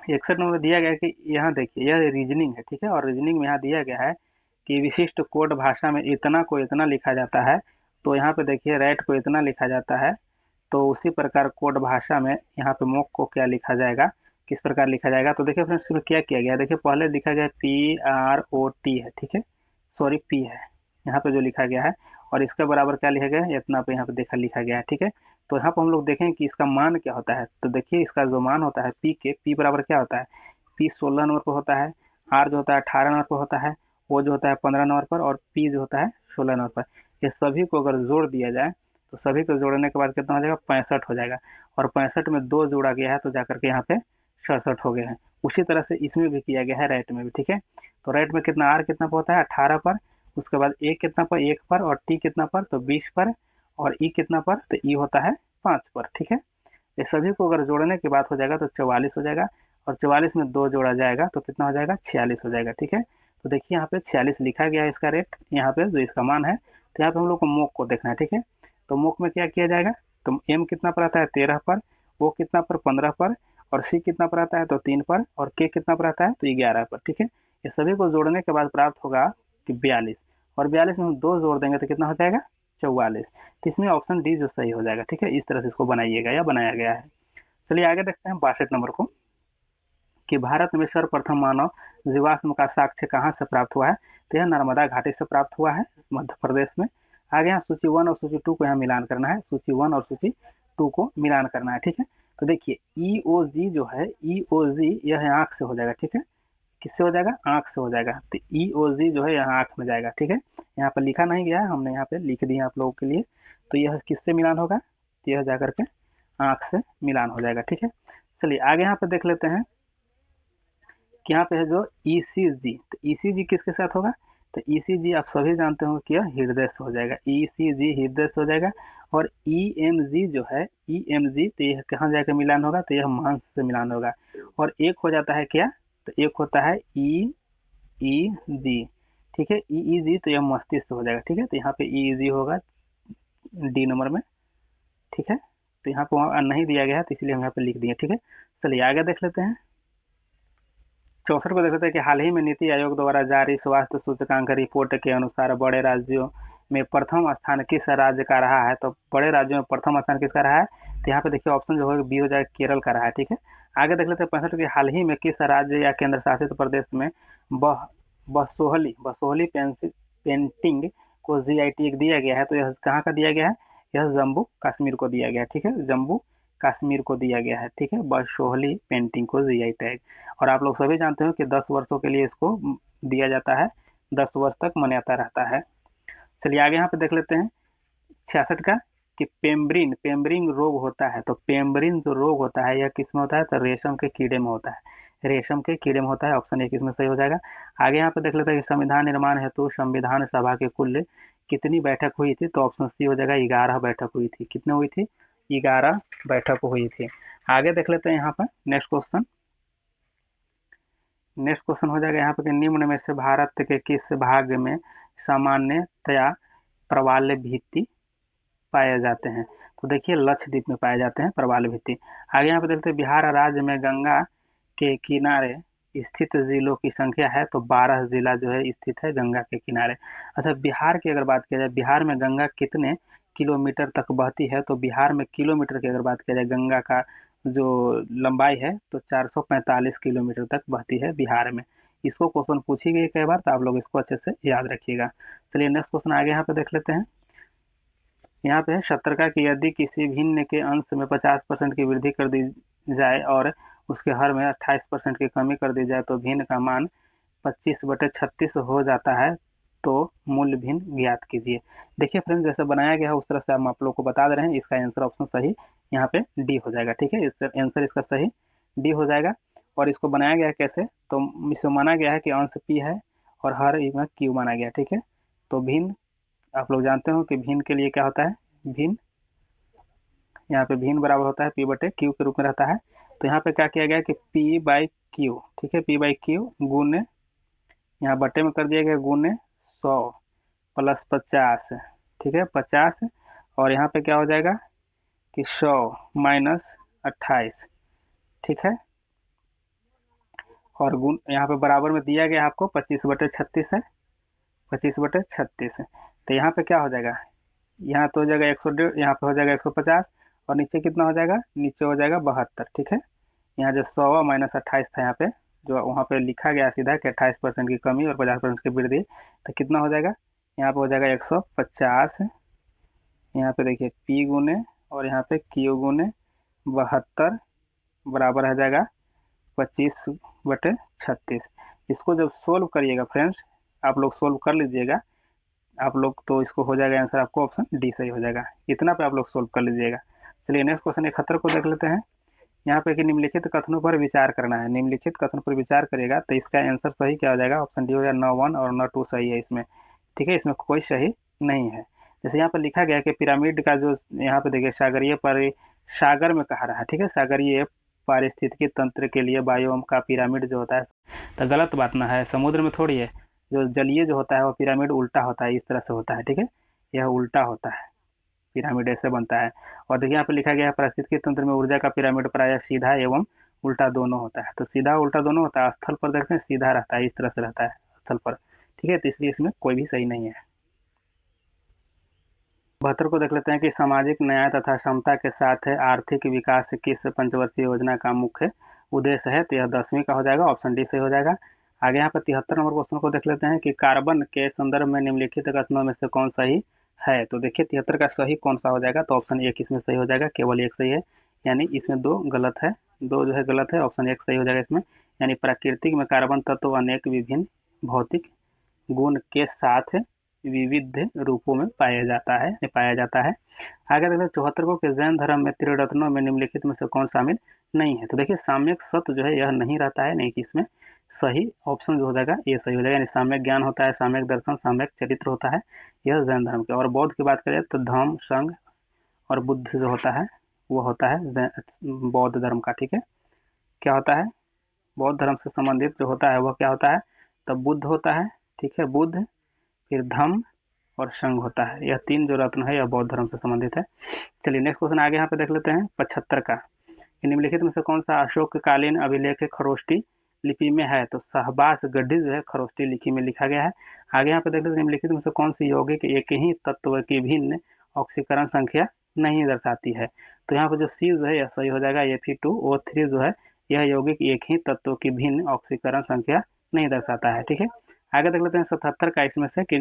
Speaker 1: 61 नंबर में दिया गया है कि यहाँ देखिए यह रीजनिंग है, ठीक है, और रीजनिंग में यहाँ दिया गया है कि विशिष्ट कोड भाषा में इतना को इतना लिखा जाता है, तो यहाँ पे देखिए रैट को इतना लिखा जाता है, तो उसी प्रकार कोड भाषा में यहाँ पे मोक को क्या लिखा जाएगा, किस प्रकार लिखा जाएगा। तो देखिए फ्रेंड्स इसमें क्या किया गया है, देखिए पहले लिखा गया PROT है, ठीक है, सॉरी P है यहाँ पे जो लिखा गया है, और इसके बराबर क्या लिखा गया है, इतना पे यहाँ पे देखा लिखा गया है, ठीक है। तो यहाँ पर हम लोग देखें कि इसका मान क्या होता है, तो देखिए इसका जो मान होता है P बराबर क्या होता है, P 16 नंबर पर होता है, R जो होता है 18 नंबर पर होता है, O जो होता है 15 नंबर पर, और P जो होता है 16 नंबर पर। ये सभी को अगर जोड़ दिया जाए तो सभी को जोड़ने के बाद कितना हो जाएगा, 65 हो जाएगा, और 65 में 2 जोड़ा गया है तो जाकर के यहाँ पे 67 हो गए हैं। उसी तरह से इसमें भी किया गया है, राइट में भी, ठीक है। तो राइट में कितना, R कितना पर होता है 18 पर, उसके बाद A कितना पर 1 पर, और T कितना पर, तो 20 पर, और E कितना पर, तो E होता है 5 पर, ठीक है। ये सभी को अगर जोड़ने की बात हो जाएगा तो 44 हो जाएगा, और 44 में 2 जोड़ा जाएगा तो कितना हो जाएगा, 46 हो जाएगा, ठीक है। तो देखिए यहाँ पे 46 लिखा गया है इसका रेट, यहाँ पे जो इसका मान है, तो यहाँ पे हम लोग को मोक को देखना है, ठीक है। तो मोक में क्या किया जाएगा, तो M कितना पर आता है 13 पर, O कितना पर 15 पर, और C कितना पर आता है तो 3 पर, और K कितना पर आता है तो 11 पर, ठीक है। ये सभी को जोड़ने के बाद प्राप्त होगा कि 42, और 42 में हम 2 जोड़ देंगे तो कितना हो जाएगा 44। तो इसमें ऑप्शन डी जो सही हो जाएगा, ठीक है। इस तरह से इसको बनाइएगा या बनाया गया है। चलिए आगे देखते हैं 62 नंबर को, कि भारत में सर्वप्रथम मानव जीवाश्म का साक्ष्य कहाँ से प्राप्त हुआ है, तो यह नर्मदा घाटी से प्राप्त हुआ है, मध्य प्रदेश में। आगे यहाँ सूची 1 और सूची 2 को यहाँ मिलान करना है, सूची 1 और सूची 2 को मिलान करना है, ठीक है। तो देखिए EOG जो है, EOG यह आंख से हो जाएगा, ठीक है, किससे हो जाएगा, आंख से हो जाएगा, तो EOG जो है यहाँ आंख में जाएगा, ठीक है। यहाँ पर लिखा नहीं गया है, हमने यहाँ पे लिख दिया आप लोगों के लिए। तो यह किससे मिलान होगा, तो यह जाकर के आंख से मिलान हो जाएगा, ठीक है। चलिए आगे यहाँ पे देख लेते हैं कि यहाँ पे है जो ECG, तो ECG किसके साथ होगा, तो ECG आप सभी जानते हो कि यह हृदय से हो जाएगा, ECG हृदय से हो जाएगा। और EMG जो है, EMG तो यह कहाँ जाकर मिलान होगा, तो यह मांस से मिलान होगा। और एक हो जाता है क्या, तो एक होता है EEG, ठीक है, EEG तो यह मस्तिष्क से हो जाएगा, ठीक है। तो यहाँ पे EEG होगा डी नंबर में, ठीक है। तो यहाँ पे वहाँ नहीं दिया गया है तो इसलिए हम यहाँ पे लिख दिए, ठीक है। चलिए आगे देख लेते हैं 64 को देख लेते हैं कि हाल ही में नीति आयोग द्वारा जारी स्वास्थ्य सूचकांक रिपोर्ट के अनुसार बड़े राज्यों में प्रथम स्थान किस राज्य का रहा है, तो बड़े राज्यों में प्रथम स्थान किसका रहा है, तो यहाँ पे देखिए ऑप्शन जो है बी हो जाएगा, केरल का रहा है, ठीक है। आगे देख लेते हैं 65 की, हाल ही में किस राज्य या केंद्र शासित प्रदेश में बसोहली पेंटिंग को GI टैग दिया गया है, तो यह कहाँ का दिया गया है, यह जम्मू कश्मीर को दिया गया है, ठीक है, जम्मू कश्मीर को दिया गया है, ठीक है, बसोहली पेंटिंग को GI टैग। और आप लोग सभी जानते हो कि 10 वर्षों के लिए इसको दिया जाता है, 10 वर्ष तक मान्यता रहता है। चलिए आगे यहाँ पे देख लेते हैं 66 का, कि पेम्ब्रिन रोग होता है, तो पेम्ब्रिन जो रोग होता है यह किस में होता है, तो रेशम के कीड़े में होता है, रेशम के कीड़े में होता है, ऑप्शन एक इसमें सही हो जाएगा। आगे यहाँ पे देख लेते हैं कि संविधान निर्माण हेतु संविधान सभा के कुल कितनी बैठक हुई थी, तो ऑप्शन सी हो जाएगा, 11 बैठक हुई थी। कितने हुई थी, 11 बैठक हुई थी। आगे देख लेते हैं यहाँ पर नेक्स्ट क्वेश्चन हो जाएगा यहाँ पे कि निम्न में से भारत के किस भाग में सामान्यतया प्रवाल भित्ति पाए जाते हैं, तो देखिए लक्षद्वीप में पाए जाते हैं प्रवाल भित्ति। आगे यहाँ पे देखते हैं बिहार राज्य में गंगा के किनारे स्थित जिलों की संख्या है, तो 12 जिला जो है स्थित है गंगा के किनारे। अच्छा बिहार की अगर बात किया जाए, बिहार में गंगा कितने किलोमीटर तक बहती है, तो बिहार में किलोमीटर की अगर बात किया जाए, गंगा का जो लंबाई है तो 445 किलोमीटर तक बहती है बिहार में। इसको क्वेश्चन पूछी गई कई बार, तो आप लोग इसको अच्छे से याद रखिएगा। चलिए नेक्स्ट क्वेश्चन आगे यहाँ पे देख लेते हैं। यहाँ पे है 70 का, कि यदि किसी भिन्न के अंश में 50% की वृद्धि कर दी जाए और उसके हर में 28% की कमी कर दी जाए तो भिन्न का मान 25/36 हो जाता है, तो मूल्य भिन्न ज्ञात कीजिए। देखिए फ्रेंड्स, जैसे बनाया गया है उस तरह से हम आप लोग को बता दे रहे हैं। इसका आंसर ऑप्शन सही यहाँ पे डी हो जाएगा। ठीक है, इसका आंसर इसका सही डी हो जाएगा। और इसको बनाया गया है कैसे, तो इसे माना गया है कि अंश पी है और हर में क्यू माना गया। ठीक है, तो भिन्न आप लोग जानते हो कि भिन्न के लिए क्या होता है, भिन्न यहाँ पे भिन्न बराबर होता है पी बटे क्यू के रूप में रहता है। तो यहाँ पे क्या किया गया कि पी बाई क्यू, ठीक है, पी बाई क्यू गुने, यहाँ बटे में कर दिया गया गुने 100 प्लस 50, ठीक है 50, और यहाँ पे क्या हो जाएगा कि 100 माइनस 28, ठीक है, और गुण यहाँ पे बराबर में दिया गया आपको 25/36 है, 25/36। तो यहाँ पे क्या हो जाएगा, यहाँ तो हो जाएगा 100, यहाँ पे हो जाएगा 150, और नीचे कितना हो जाएगा, नीचे हो जाएगा 72। ठीक है, यहाँ जो 100 माइनस 28 था, यहाँ पे जो वहाँ पे लिखा गया सीधा कि 28% की कमी और 50% की वृद्धि, तो कितना हो जाएगा, यहाँ पे हो जाएगा 150, यहाँ पे देखिए पी गुने और यहाँ पे क्यू गुने 72 बराबर हो जाएगा 25/36। इसको जब सोल्व करिएगा फ्रेंड्स, आप लोग सोल्व कर लीजिएगा आप लोग, तो इसको हो जाएगा आंसर आपको ऑप्शन डी सही हो जाएगा। इतना पे आप लोग सोल्व कर लीजिएगा। चलिए नेक्स्ट क्वेश्चन 71 को देख लेते हैं। यहाँ पे कि निम्नलिखित कथनों पर विचार करना है। निम्नलिखित कथन पर विचार करेगा तो इसका आंसर सही क्या हो जाएगा, ऑप्शन डी हो जाएगा, न 1 और न 2 सही है इसमें। ठीक है, इसमें कोई सही नहीं है। जैसे यहाँ पर लिखा गया कि पिरामिड का जो यहाँ पे देखिए सागरीय पर सागर में कहा रहा है, ठीक है, सागरीय पारिस्थितिकी तंत्र के लिए बायोम का पिरामिड जो होता है, तो गलत बात ना है, समुद्र में थोड़ी है। जो जलीय जो होता है वो पिरामिड उल्टा होता है, इस तरह से होता है। ठीक है, यह उल्टा होता है, पिरामिड ऐसे बनता है। और देखिए यहाँ पे लिखा गया है पारिस्थितिकी तंत्र में ऊर्जा का पिरामिड प्रायः सीधा एवं उल्टा दोनों होता है। तो सीधा उल्टा दोनों होता है, स्थल पर देखते हैं सीधा रहता है, इस तरह से रहता है स्थल पर। ठीक है, तो इसलिए इसमें कोई भी सही नहीं है। 72 को देख लेते हैं कि सामाजिक न्याय तथा समता के साथ आर्थिक विकास किस पंचवर्षीय योजना का मुख्य उद्देश्य है, तो यह 10वीं का हो जाएगा, ऑप्शन डी सही हो जाएगा। आगे यहाँ पर 73 नंबर क्वेश्चन को देख लेते हैं कि कार्बन के संदर्भ में निम्नलिखित कथनों में से कौन सही है। तो देखिए 73 का सही कौन सा हो जाएगा, तो ऑप्शन एक इसमें सही हो जाएगा, केवल एक सही है, यानी इसमें दो गलत है, दो जो है गलत है, ऑप्शन एक सही हो जाएगा इसमें। यानी प्राकृतिक में कार्बन तत्व अनेक विभिन्न भौतिक गुण के साथ विविध रूपों में पाया जाता है। आगे देखिए 74 को कि जैन धर्म में त्रिरत्नों में निम्नलिखित में से कौन शामिल नहीं है। तो देखिए साम्यक सत्य जो है यह नहीं रहता है, नहीं कि इसमें सही ऑप्शन जो हो जाएगा ये सही हो जाएगा, यानी साम्यक ज्ञान होता है, साम्यक दर्शन, साम्यक चरित्र होता है, यह जैन धर्म के। और बौद्ध की बात करें तो धम्म, संघ और बुद्ध जो होता है वो होता है बौद्ध धर्म का। ठीक है, क्या होता है, बौद्ध धर्म से संबंधित जो होता है वह क्या होता है, तो बुद्ध होता है। ठीक है, बुद्ध, फिर धम्म और संघ होता है, यह तीन जो रत्न है यह बौद्ध धर्म से संबंधित है। चलिए नेक्स्ट क्वेश्चन आगे यहाँ पे देख लेते हैं 75 का। निम्नलिखित में से कौन सा अशोक कालीन अभिलेख खरोष्टी लिपि में है, तो सहबास गढ़ी जो है खरोष्टी लिपि में लिखा गया है। आगे यहाँ पे देख लेते हैं निम्नलिखित में से कौन सी यौगिक एक ही तत्व की भिन्न ऑक्सीकरण संख्या नहीं दर्शाती है। तो यहाँ पे जो सी जो है यह सही हो जाएगा, Fe2O3 जो है यह यौगिक एक ही तत्व की भिन्न ऑक्सीकरण संख्या नहीं दर्शाता है। ठीक है, आगे देख लेते हैं 77 का। इसमें से कि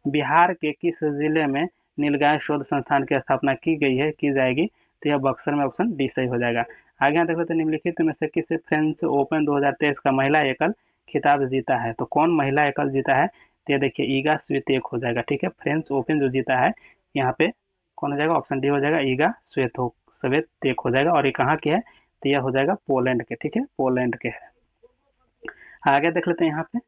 Speaker 1: बिहार के किस जिले में नीलगाय शोध संस्थान की स्थापना की जाएगी, तो यह बक्सर में, ऑप्शन डी सही हो जाएगा। आगे यहाँ देख लेते हैं निम्नलिखित में से किस फ्रेंच ओपन 2023 का महिला एकल खिताब जीता है। तो कौन महिला एकल जीता है, तो ये देखिए ईगा स्वितेक हो जाएगा। ठीक है, फ्रेंच ओपन जो जीता है यहाँ पे कौन हो जाएगा, ऑप्शन डी हो जाएगा, ईगा स्वितेक हो जाएगा। और ये कहाँ की है, तो यह हो जाएगा पोलैंड के। ठीक है, पोलैंड के है। आगे देख लेते हैं यहाँ पे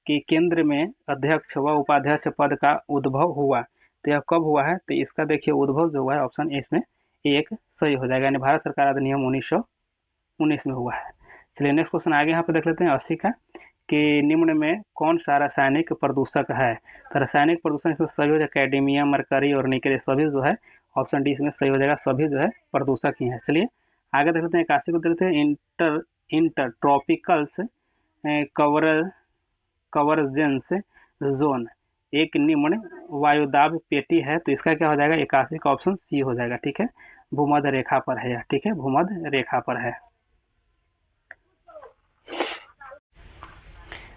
Speaker 1: कि केंद्र में अध्यक्ष व उपाध्यक्ष पद का उद्भव हुआ, तो यह कब हुआ है, तो इसका देखिए उद्भव जो हुआ है ऑप्शन इसमें एक सही हो जाएगा, यानी भारत सरकार अधिनियम 1919 में हुआ है। चलिए नेक्स्ट क्वेश्चन आगे यहाँ पे देख लेते हैं 80 का कि निम्न में कौन सा रासायनिक प्रदूषक है। तो रासायनिक प्रदूषण इसमें सही हो जाएगा कैडमियम, मरकरी और निकेल, सभी जो है ऑप्शन डी इसमें सही हो जाएगा, सभी जो है प्रदूषक ही है। चलिए आगे देख लेते हैं 81 को देखते हैं इंटर ट्रॉपिकल्स कवर्जेंस जोन एक निम्न वायुदाब पेटी है, तो इसका क्या हो जाएगा, 81 का ऑप्शन सी हो जाएगा। ठीक है, भूमध्य रेखा पर है यह। ठीक है, भूमध्य रेखा पर है।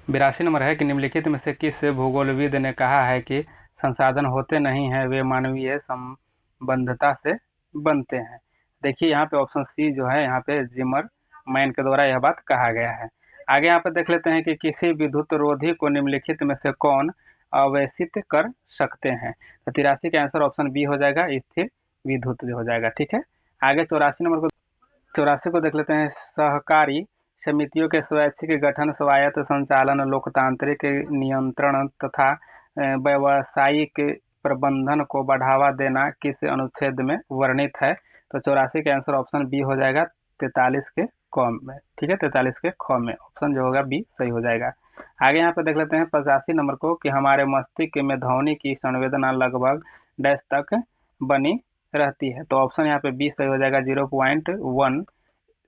Speaker 1: 82 नंबर है कि निम्नलिखित में से किस भूगोलविद ने कहा है कि संसाधन होते नहीं हैं, वे मानवीय संबद्धता से बनते हैं। देखिए यहाँ पे ऑप्शन सी जो है यहाँ पे जिमर मैन के द्वारा यह बात कहा गया है। आगे यहाँ पर देख लेते हैं कि किसी विद्युत रोधी को निम्नलिखित में से कौन अवशोषित कर सकते हैं। तो 83 का आंसर ऑप्शन बी हो जाएगा, स्थिर विद्युत जो हो जाएगा। ठीक है, आगे 84 को देख लेते हैं। सहकारी समितियों के स्वैच्छिक गठन, स्वायत्त संचालन, लोकतांत्रिक नियंत्रण तथा व्यावसायिक प्रबंधन को बढ़ावा देना किस अनुच्छेद में वर्णित है। तो 84 का आंसर ऑप्शन बी हो जाएगा, 43 के क में। ठीक है, 43 के ख में ऑप्शन जो होगा बी सही हो जाएगा। आगे यहाँ पे देख लेते हैं 85 नंबर को कि हमारे मस्तिष्क में ध्वनि की संवेदना लगभग डैश तक बनी रहती है। तो ऑप्शन यहाँ पे बी सही हो जाएगा, 0.1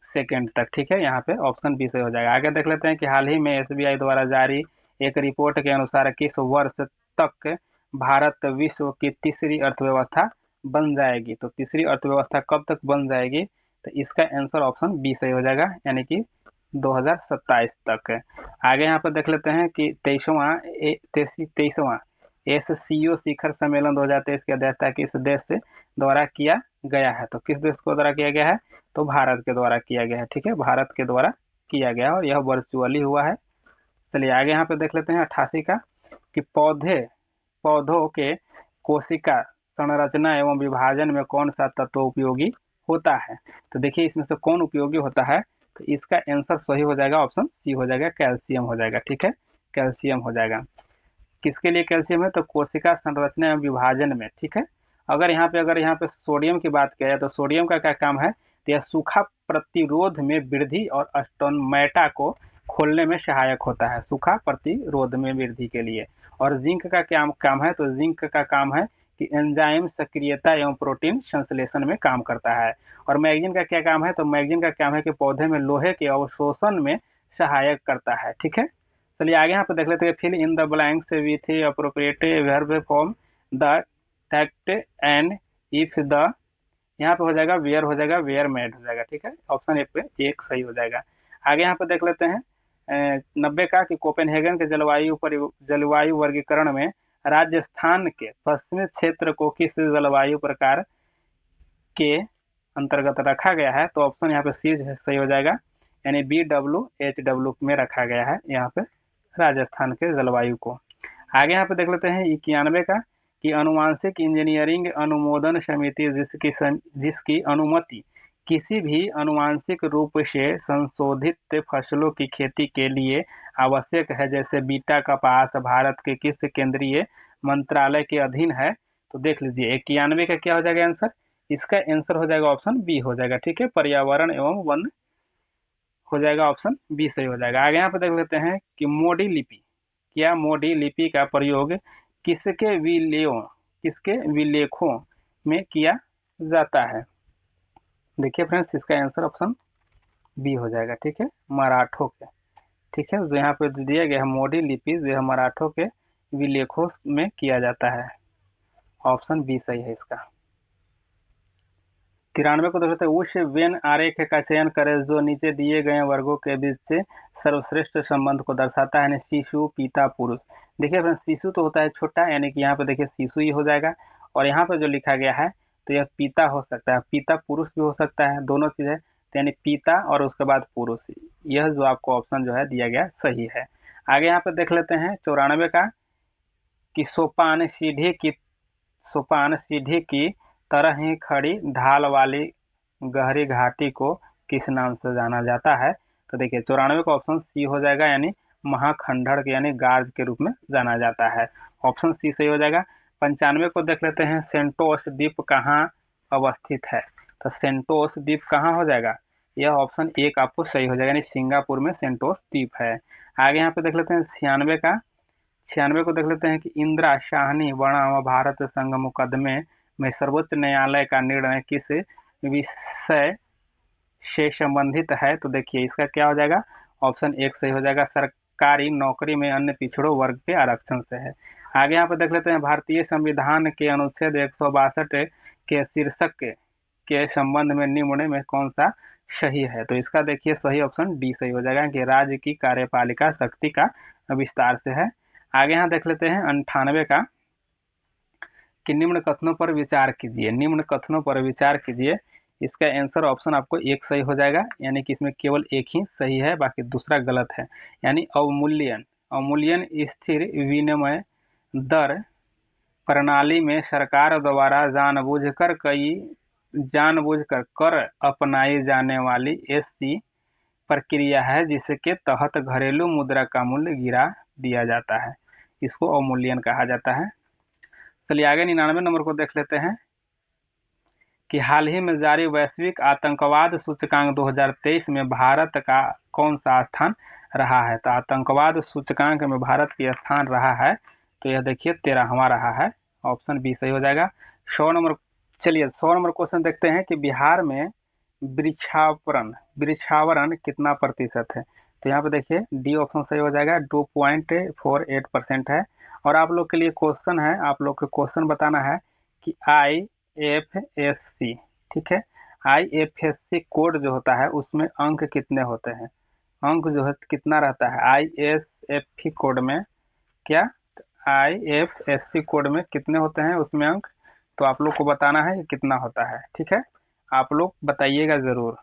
Speaker 1: सेकेंड तक। ठीक है, यहाँ पे ऑप्शन बी सही हो जाएगा। आगे देख लेते हैं कि हाल ही में एसबीआई द्वारा जारी एक रिपोर्ट के अनुसार किस वर्ष तक भारत विश्व की तीसरी अर्थव्यवस्था बन जाएगी। तो तीसरी अर्थव्यवस्था कब तक बन जाएगी, तो इसका आंसर ऑप्शन बी सही हो जाएगा, यानी कि 2027 तक। आगे यहाँ पर देख लेते हैं कि 23वां SCO शिखर सम्मेलन 2023 की अध्यक्षता किस देश से द्वारा किया गया है। तो किस देश को द्वारा किया गया है, तो भारत के द्वारा किया गया है। ठीक है, भारत के द्वारा किया गया और यह वर्चुअली हुआ है। चलिए आगे यहाँ पे देख लेते हैं 88 का कि पौधों के कोशिका संरचना एवं विभाजन में कौन सा तत्व उपयोगी होता है। तो देखिए इसमें से कौन उपयोगी होता है, तो इसका आंसर सही हो जाएगा, ऑप्शन सी हो जाएगा, कैल्शियम हो जाएगा। ठीक है, कैल्शियम हो जाएगा। किसके लिए कैल्शियम है, तो कोशिका संरचना एवं विभाजन में। ठीक है, अगर यहाँ पे सोडियम की बात किया जाए तो सोडियम का क्या काम है, तो यह सूखा प्रतिरोध में वृद्धि और स्टोमेटा को खोलने में सहायक होता है, सूखा प्रतिरोध में वृद्धि के लिए। और जिंक का क्या काम है, तो जिंक का काम है कि एंजाइम सक्रियता एवं प्रोटीन संश्लेषण में काम करता है। और मैग्नीशियम का क्या काम है, तो मैग्नीशियम का काम है कि पौधे में लोहे के अवशोषण में सहायक करता है। ठीक है, चलिए आगे यहाँ पे देख लेते हैं। Fill in the blanks with appropriate verb form the text and if the, यहाँ पे हो जाएगा वेयर, हो जाएगा वेयर मेड हो जाएगा। ठीक है, ऑप्शन ए पे एक सही हो जाएगा। आगे यहाँ पे देख लेते हैं 90 का कि कोपेनहेगन के जलवायु वर्गीकरण में राजस्थान के पश्चिमी क्षेत्र को किस जलवायु प्रकार के अंतर्गत रखा गया है। तो ऑप्शन यहाँ पे सी सही हो जाएगा, यानी BWHW में रखा गया है यहाँ पे राजस्थान के जलवायु को। आगे यहाँ पे देख लेते हैं 91 का कि अनुवांशिक इंजीनियरिंग अनुमोदन समिति जिसकी अनुमति किसी भी अनुवांशिक रूप से संशोधित फसलों की खेती के लिए आवश्यक है, जैसे बीटा कपास, भारत के किस केंद्रीय मंत्रालय के अधीन है। तो देख लीजिए 91 का क्या हो जाएगा आंसर, इसका आंसर हो जाएगा ऑप्शन बी हो जाएगा। ठीक है, पर्यावरण एवं वन हो जाएगा, ऑप्शन बी सही हो जाएगा। आगे यहाँ पे देख लेते हैं कि मोडी लिपि का प्रयोग किसके विलेखों में किया जाता है। देखिए फ्रेंड्स, इसका आंसर ऑप्शन बी हो जाएगा। ठीक है, मराठों के। ठीक है, जो यहाँ पे दिया गया है मोडी लिपि जो है मराठों के विलेखों में किया जाता है, ऑप्शन बी सही है इसका। 93 को देख उस वेन आरेख का चयन करें जो नीचे दिए गए वर्गों के बीच से सर्वश्रेष्ठ संबंध को दर्शाता है। शिशु, पिता, पुरुष। देखिए फ्रेंड्स, शिशु तो होता है छोटा, यानी कि यहाँ पे देखिए शिशु ही हो जाएगा। और यहाँ पे जो लिखा गया है तो यह पिता हो सकता है, पिता पुरुष भी हो सकता है, दोनों चीज है, तो यानी पिता और उसके बाद पुरुष। यह जो आपको ऑप्शन जो है दिया गया सही है। आगे यहाँ पे देख लेते हैं 94 का कि सोपान सीढ़ी की तरह ही खड़ी ढाल वाली गहरी घाटी को किस नाम से जाना जाता है। तो देखिए 94 का ऑप्शन सी हो जाएगा, यानी महाखंडहर यानी गार्ज के रूप में जाना जाता है, ऑप्शन सी सही हो जाएगा। 95 को देख लेते हैं, सेंटोस द्वीप कहाँ अवस्थित है। तो सेंटोस द्वीप कहाँ हो जाएगा, यह ऑप्शन एक आपको सही हो जाएगा, यानी सिंगापुर में सेंटोस द्वीप है। आगे यहाँ पे देख लेते हैं 96 को देख लेते हैं कि इंदिरा शाहनी बनाम भारत संघ मुकदमे में सर्वोच्च न्यायालय का निर्णय किस विषय से संबंधित है। तो देखिए इसका क्या हो जाएगा, ऑप्शन एक सही हो जाएगा, सरकारी नौकरी में अन्य पिछड़ों वर्ग के आरक्षण से है। आगे यहाँ पे देख लेते हैं भारतीय संविधान के अनुच्छेद 162 के शीर्षक के संबंध में निम्न में कौन सा सही है। तो इसका देखिए सही ऑप्शन डी सही हो जाएगा कि राज्य की कार्यपालिका शक्ति का विस्तार से है। आगे यहाँ देख लेते हैं 98 का कि निम्न कथनों पर विचार कीजिए इसका आंसर ऑप्शन आपको एक सही हो जाएगा, यानी कि इसमें केवल एक ही सही है, बाकी दूसरा गलत है। यानी अवमूल्यन, अवमूल्यन स्थिर विनिमय दर प्रणाली में सरकार द्वारा जानबूझकर कर अपनाई जाने वाली ऐसी प्रक्रिया है जिसके तहत घरेलू मुद्रा का मूल्य गिरा दिया जाता है, इसको अवमूल्यन कहा जाता है। चलिए आगे 99 नंबर को देख लेते हैं कि हाल ही में जारी वैश्विक आतंकवाद सूचकांक 2023 में भारत का कौन सा स्थान रहा है। तो आतंकवाद सूचकांक में भारत की स्थान रहा है, तो यह देखिए 13वां रहा है, ऑप्शन बी सही हो जाएगा। 100 नंबर, चलिए 100 नंबर क्वेश्चन देखते हैं कि बिहार में वृक्षावरण कितना प्रतिशत है। तो यहाँ पे देखिए डी ऑप्शन सही हो जाएगा, 2.48% है। और आप लोग के लिए क्वेश्चन है, आप लोग को क्वेश्चन बताना है कि IFSC, ठीक है, IFSC कोड जो होता है उसमें अंक कितने होते हैं, अंक जो है कितना रहता है ISFP कोड में, क्या IFSC कोड में कितने होते हैं उसमें अंक, तो आप लोग को बताना है कि कितना होता है, ठीक है, आप लोग बताइएगा ज़रूर।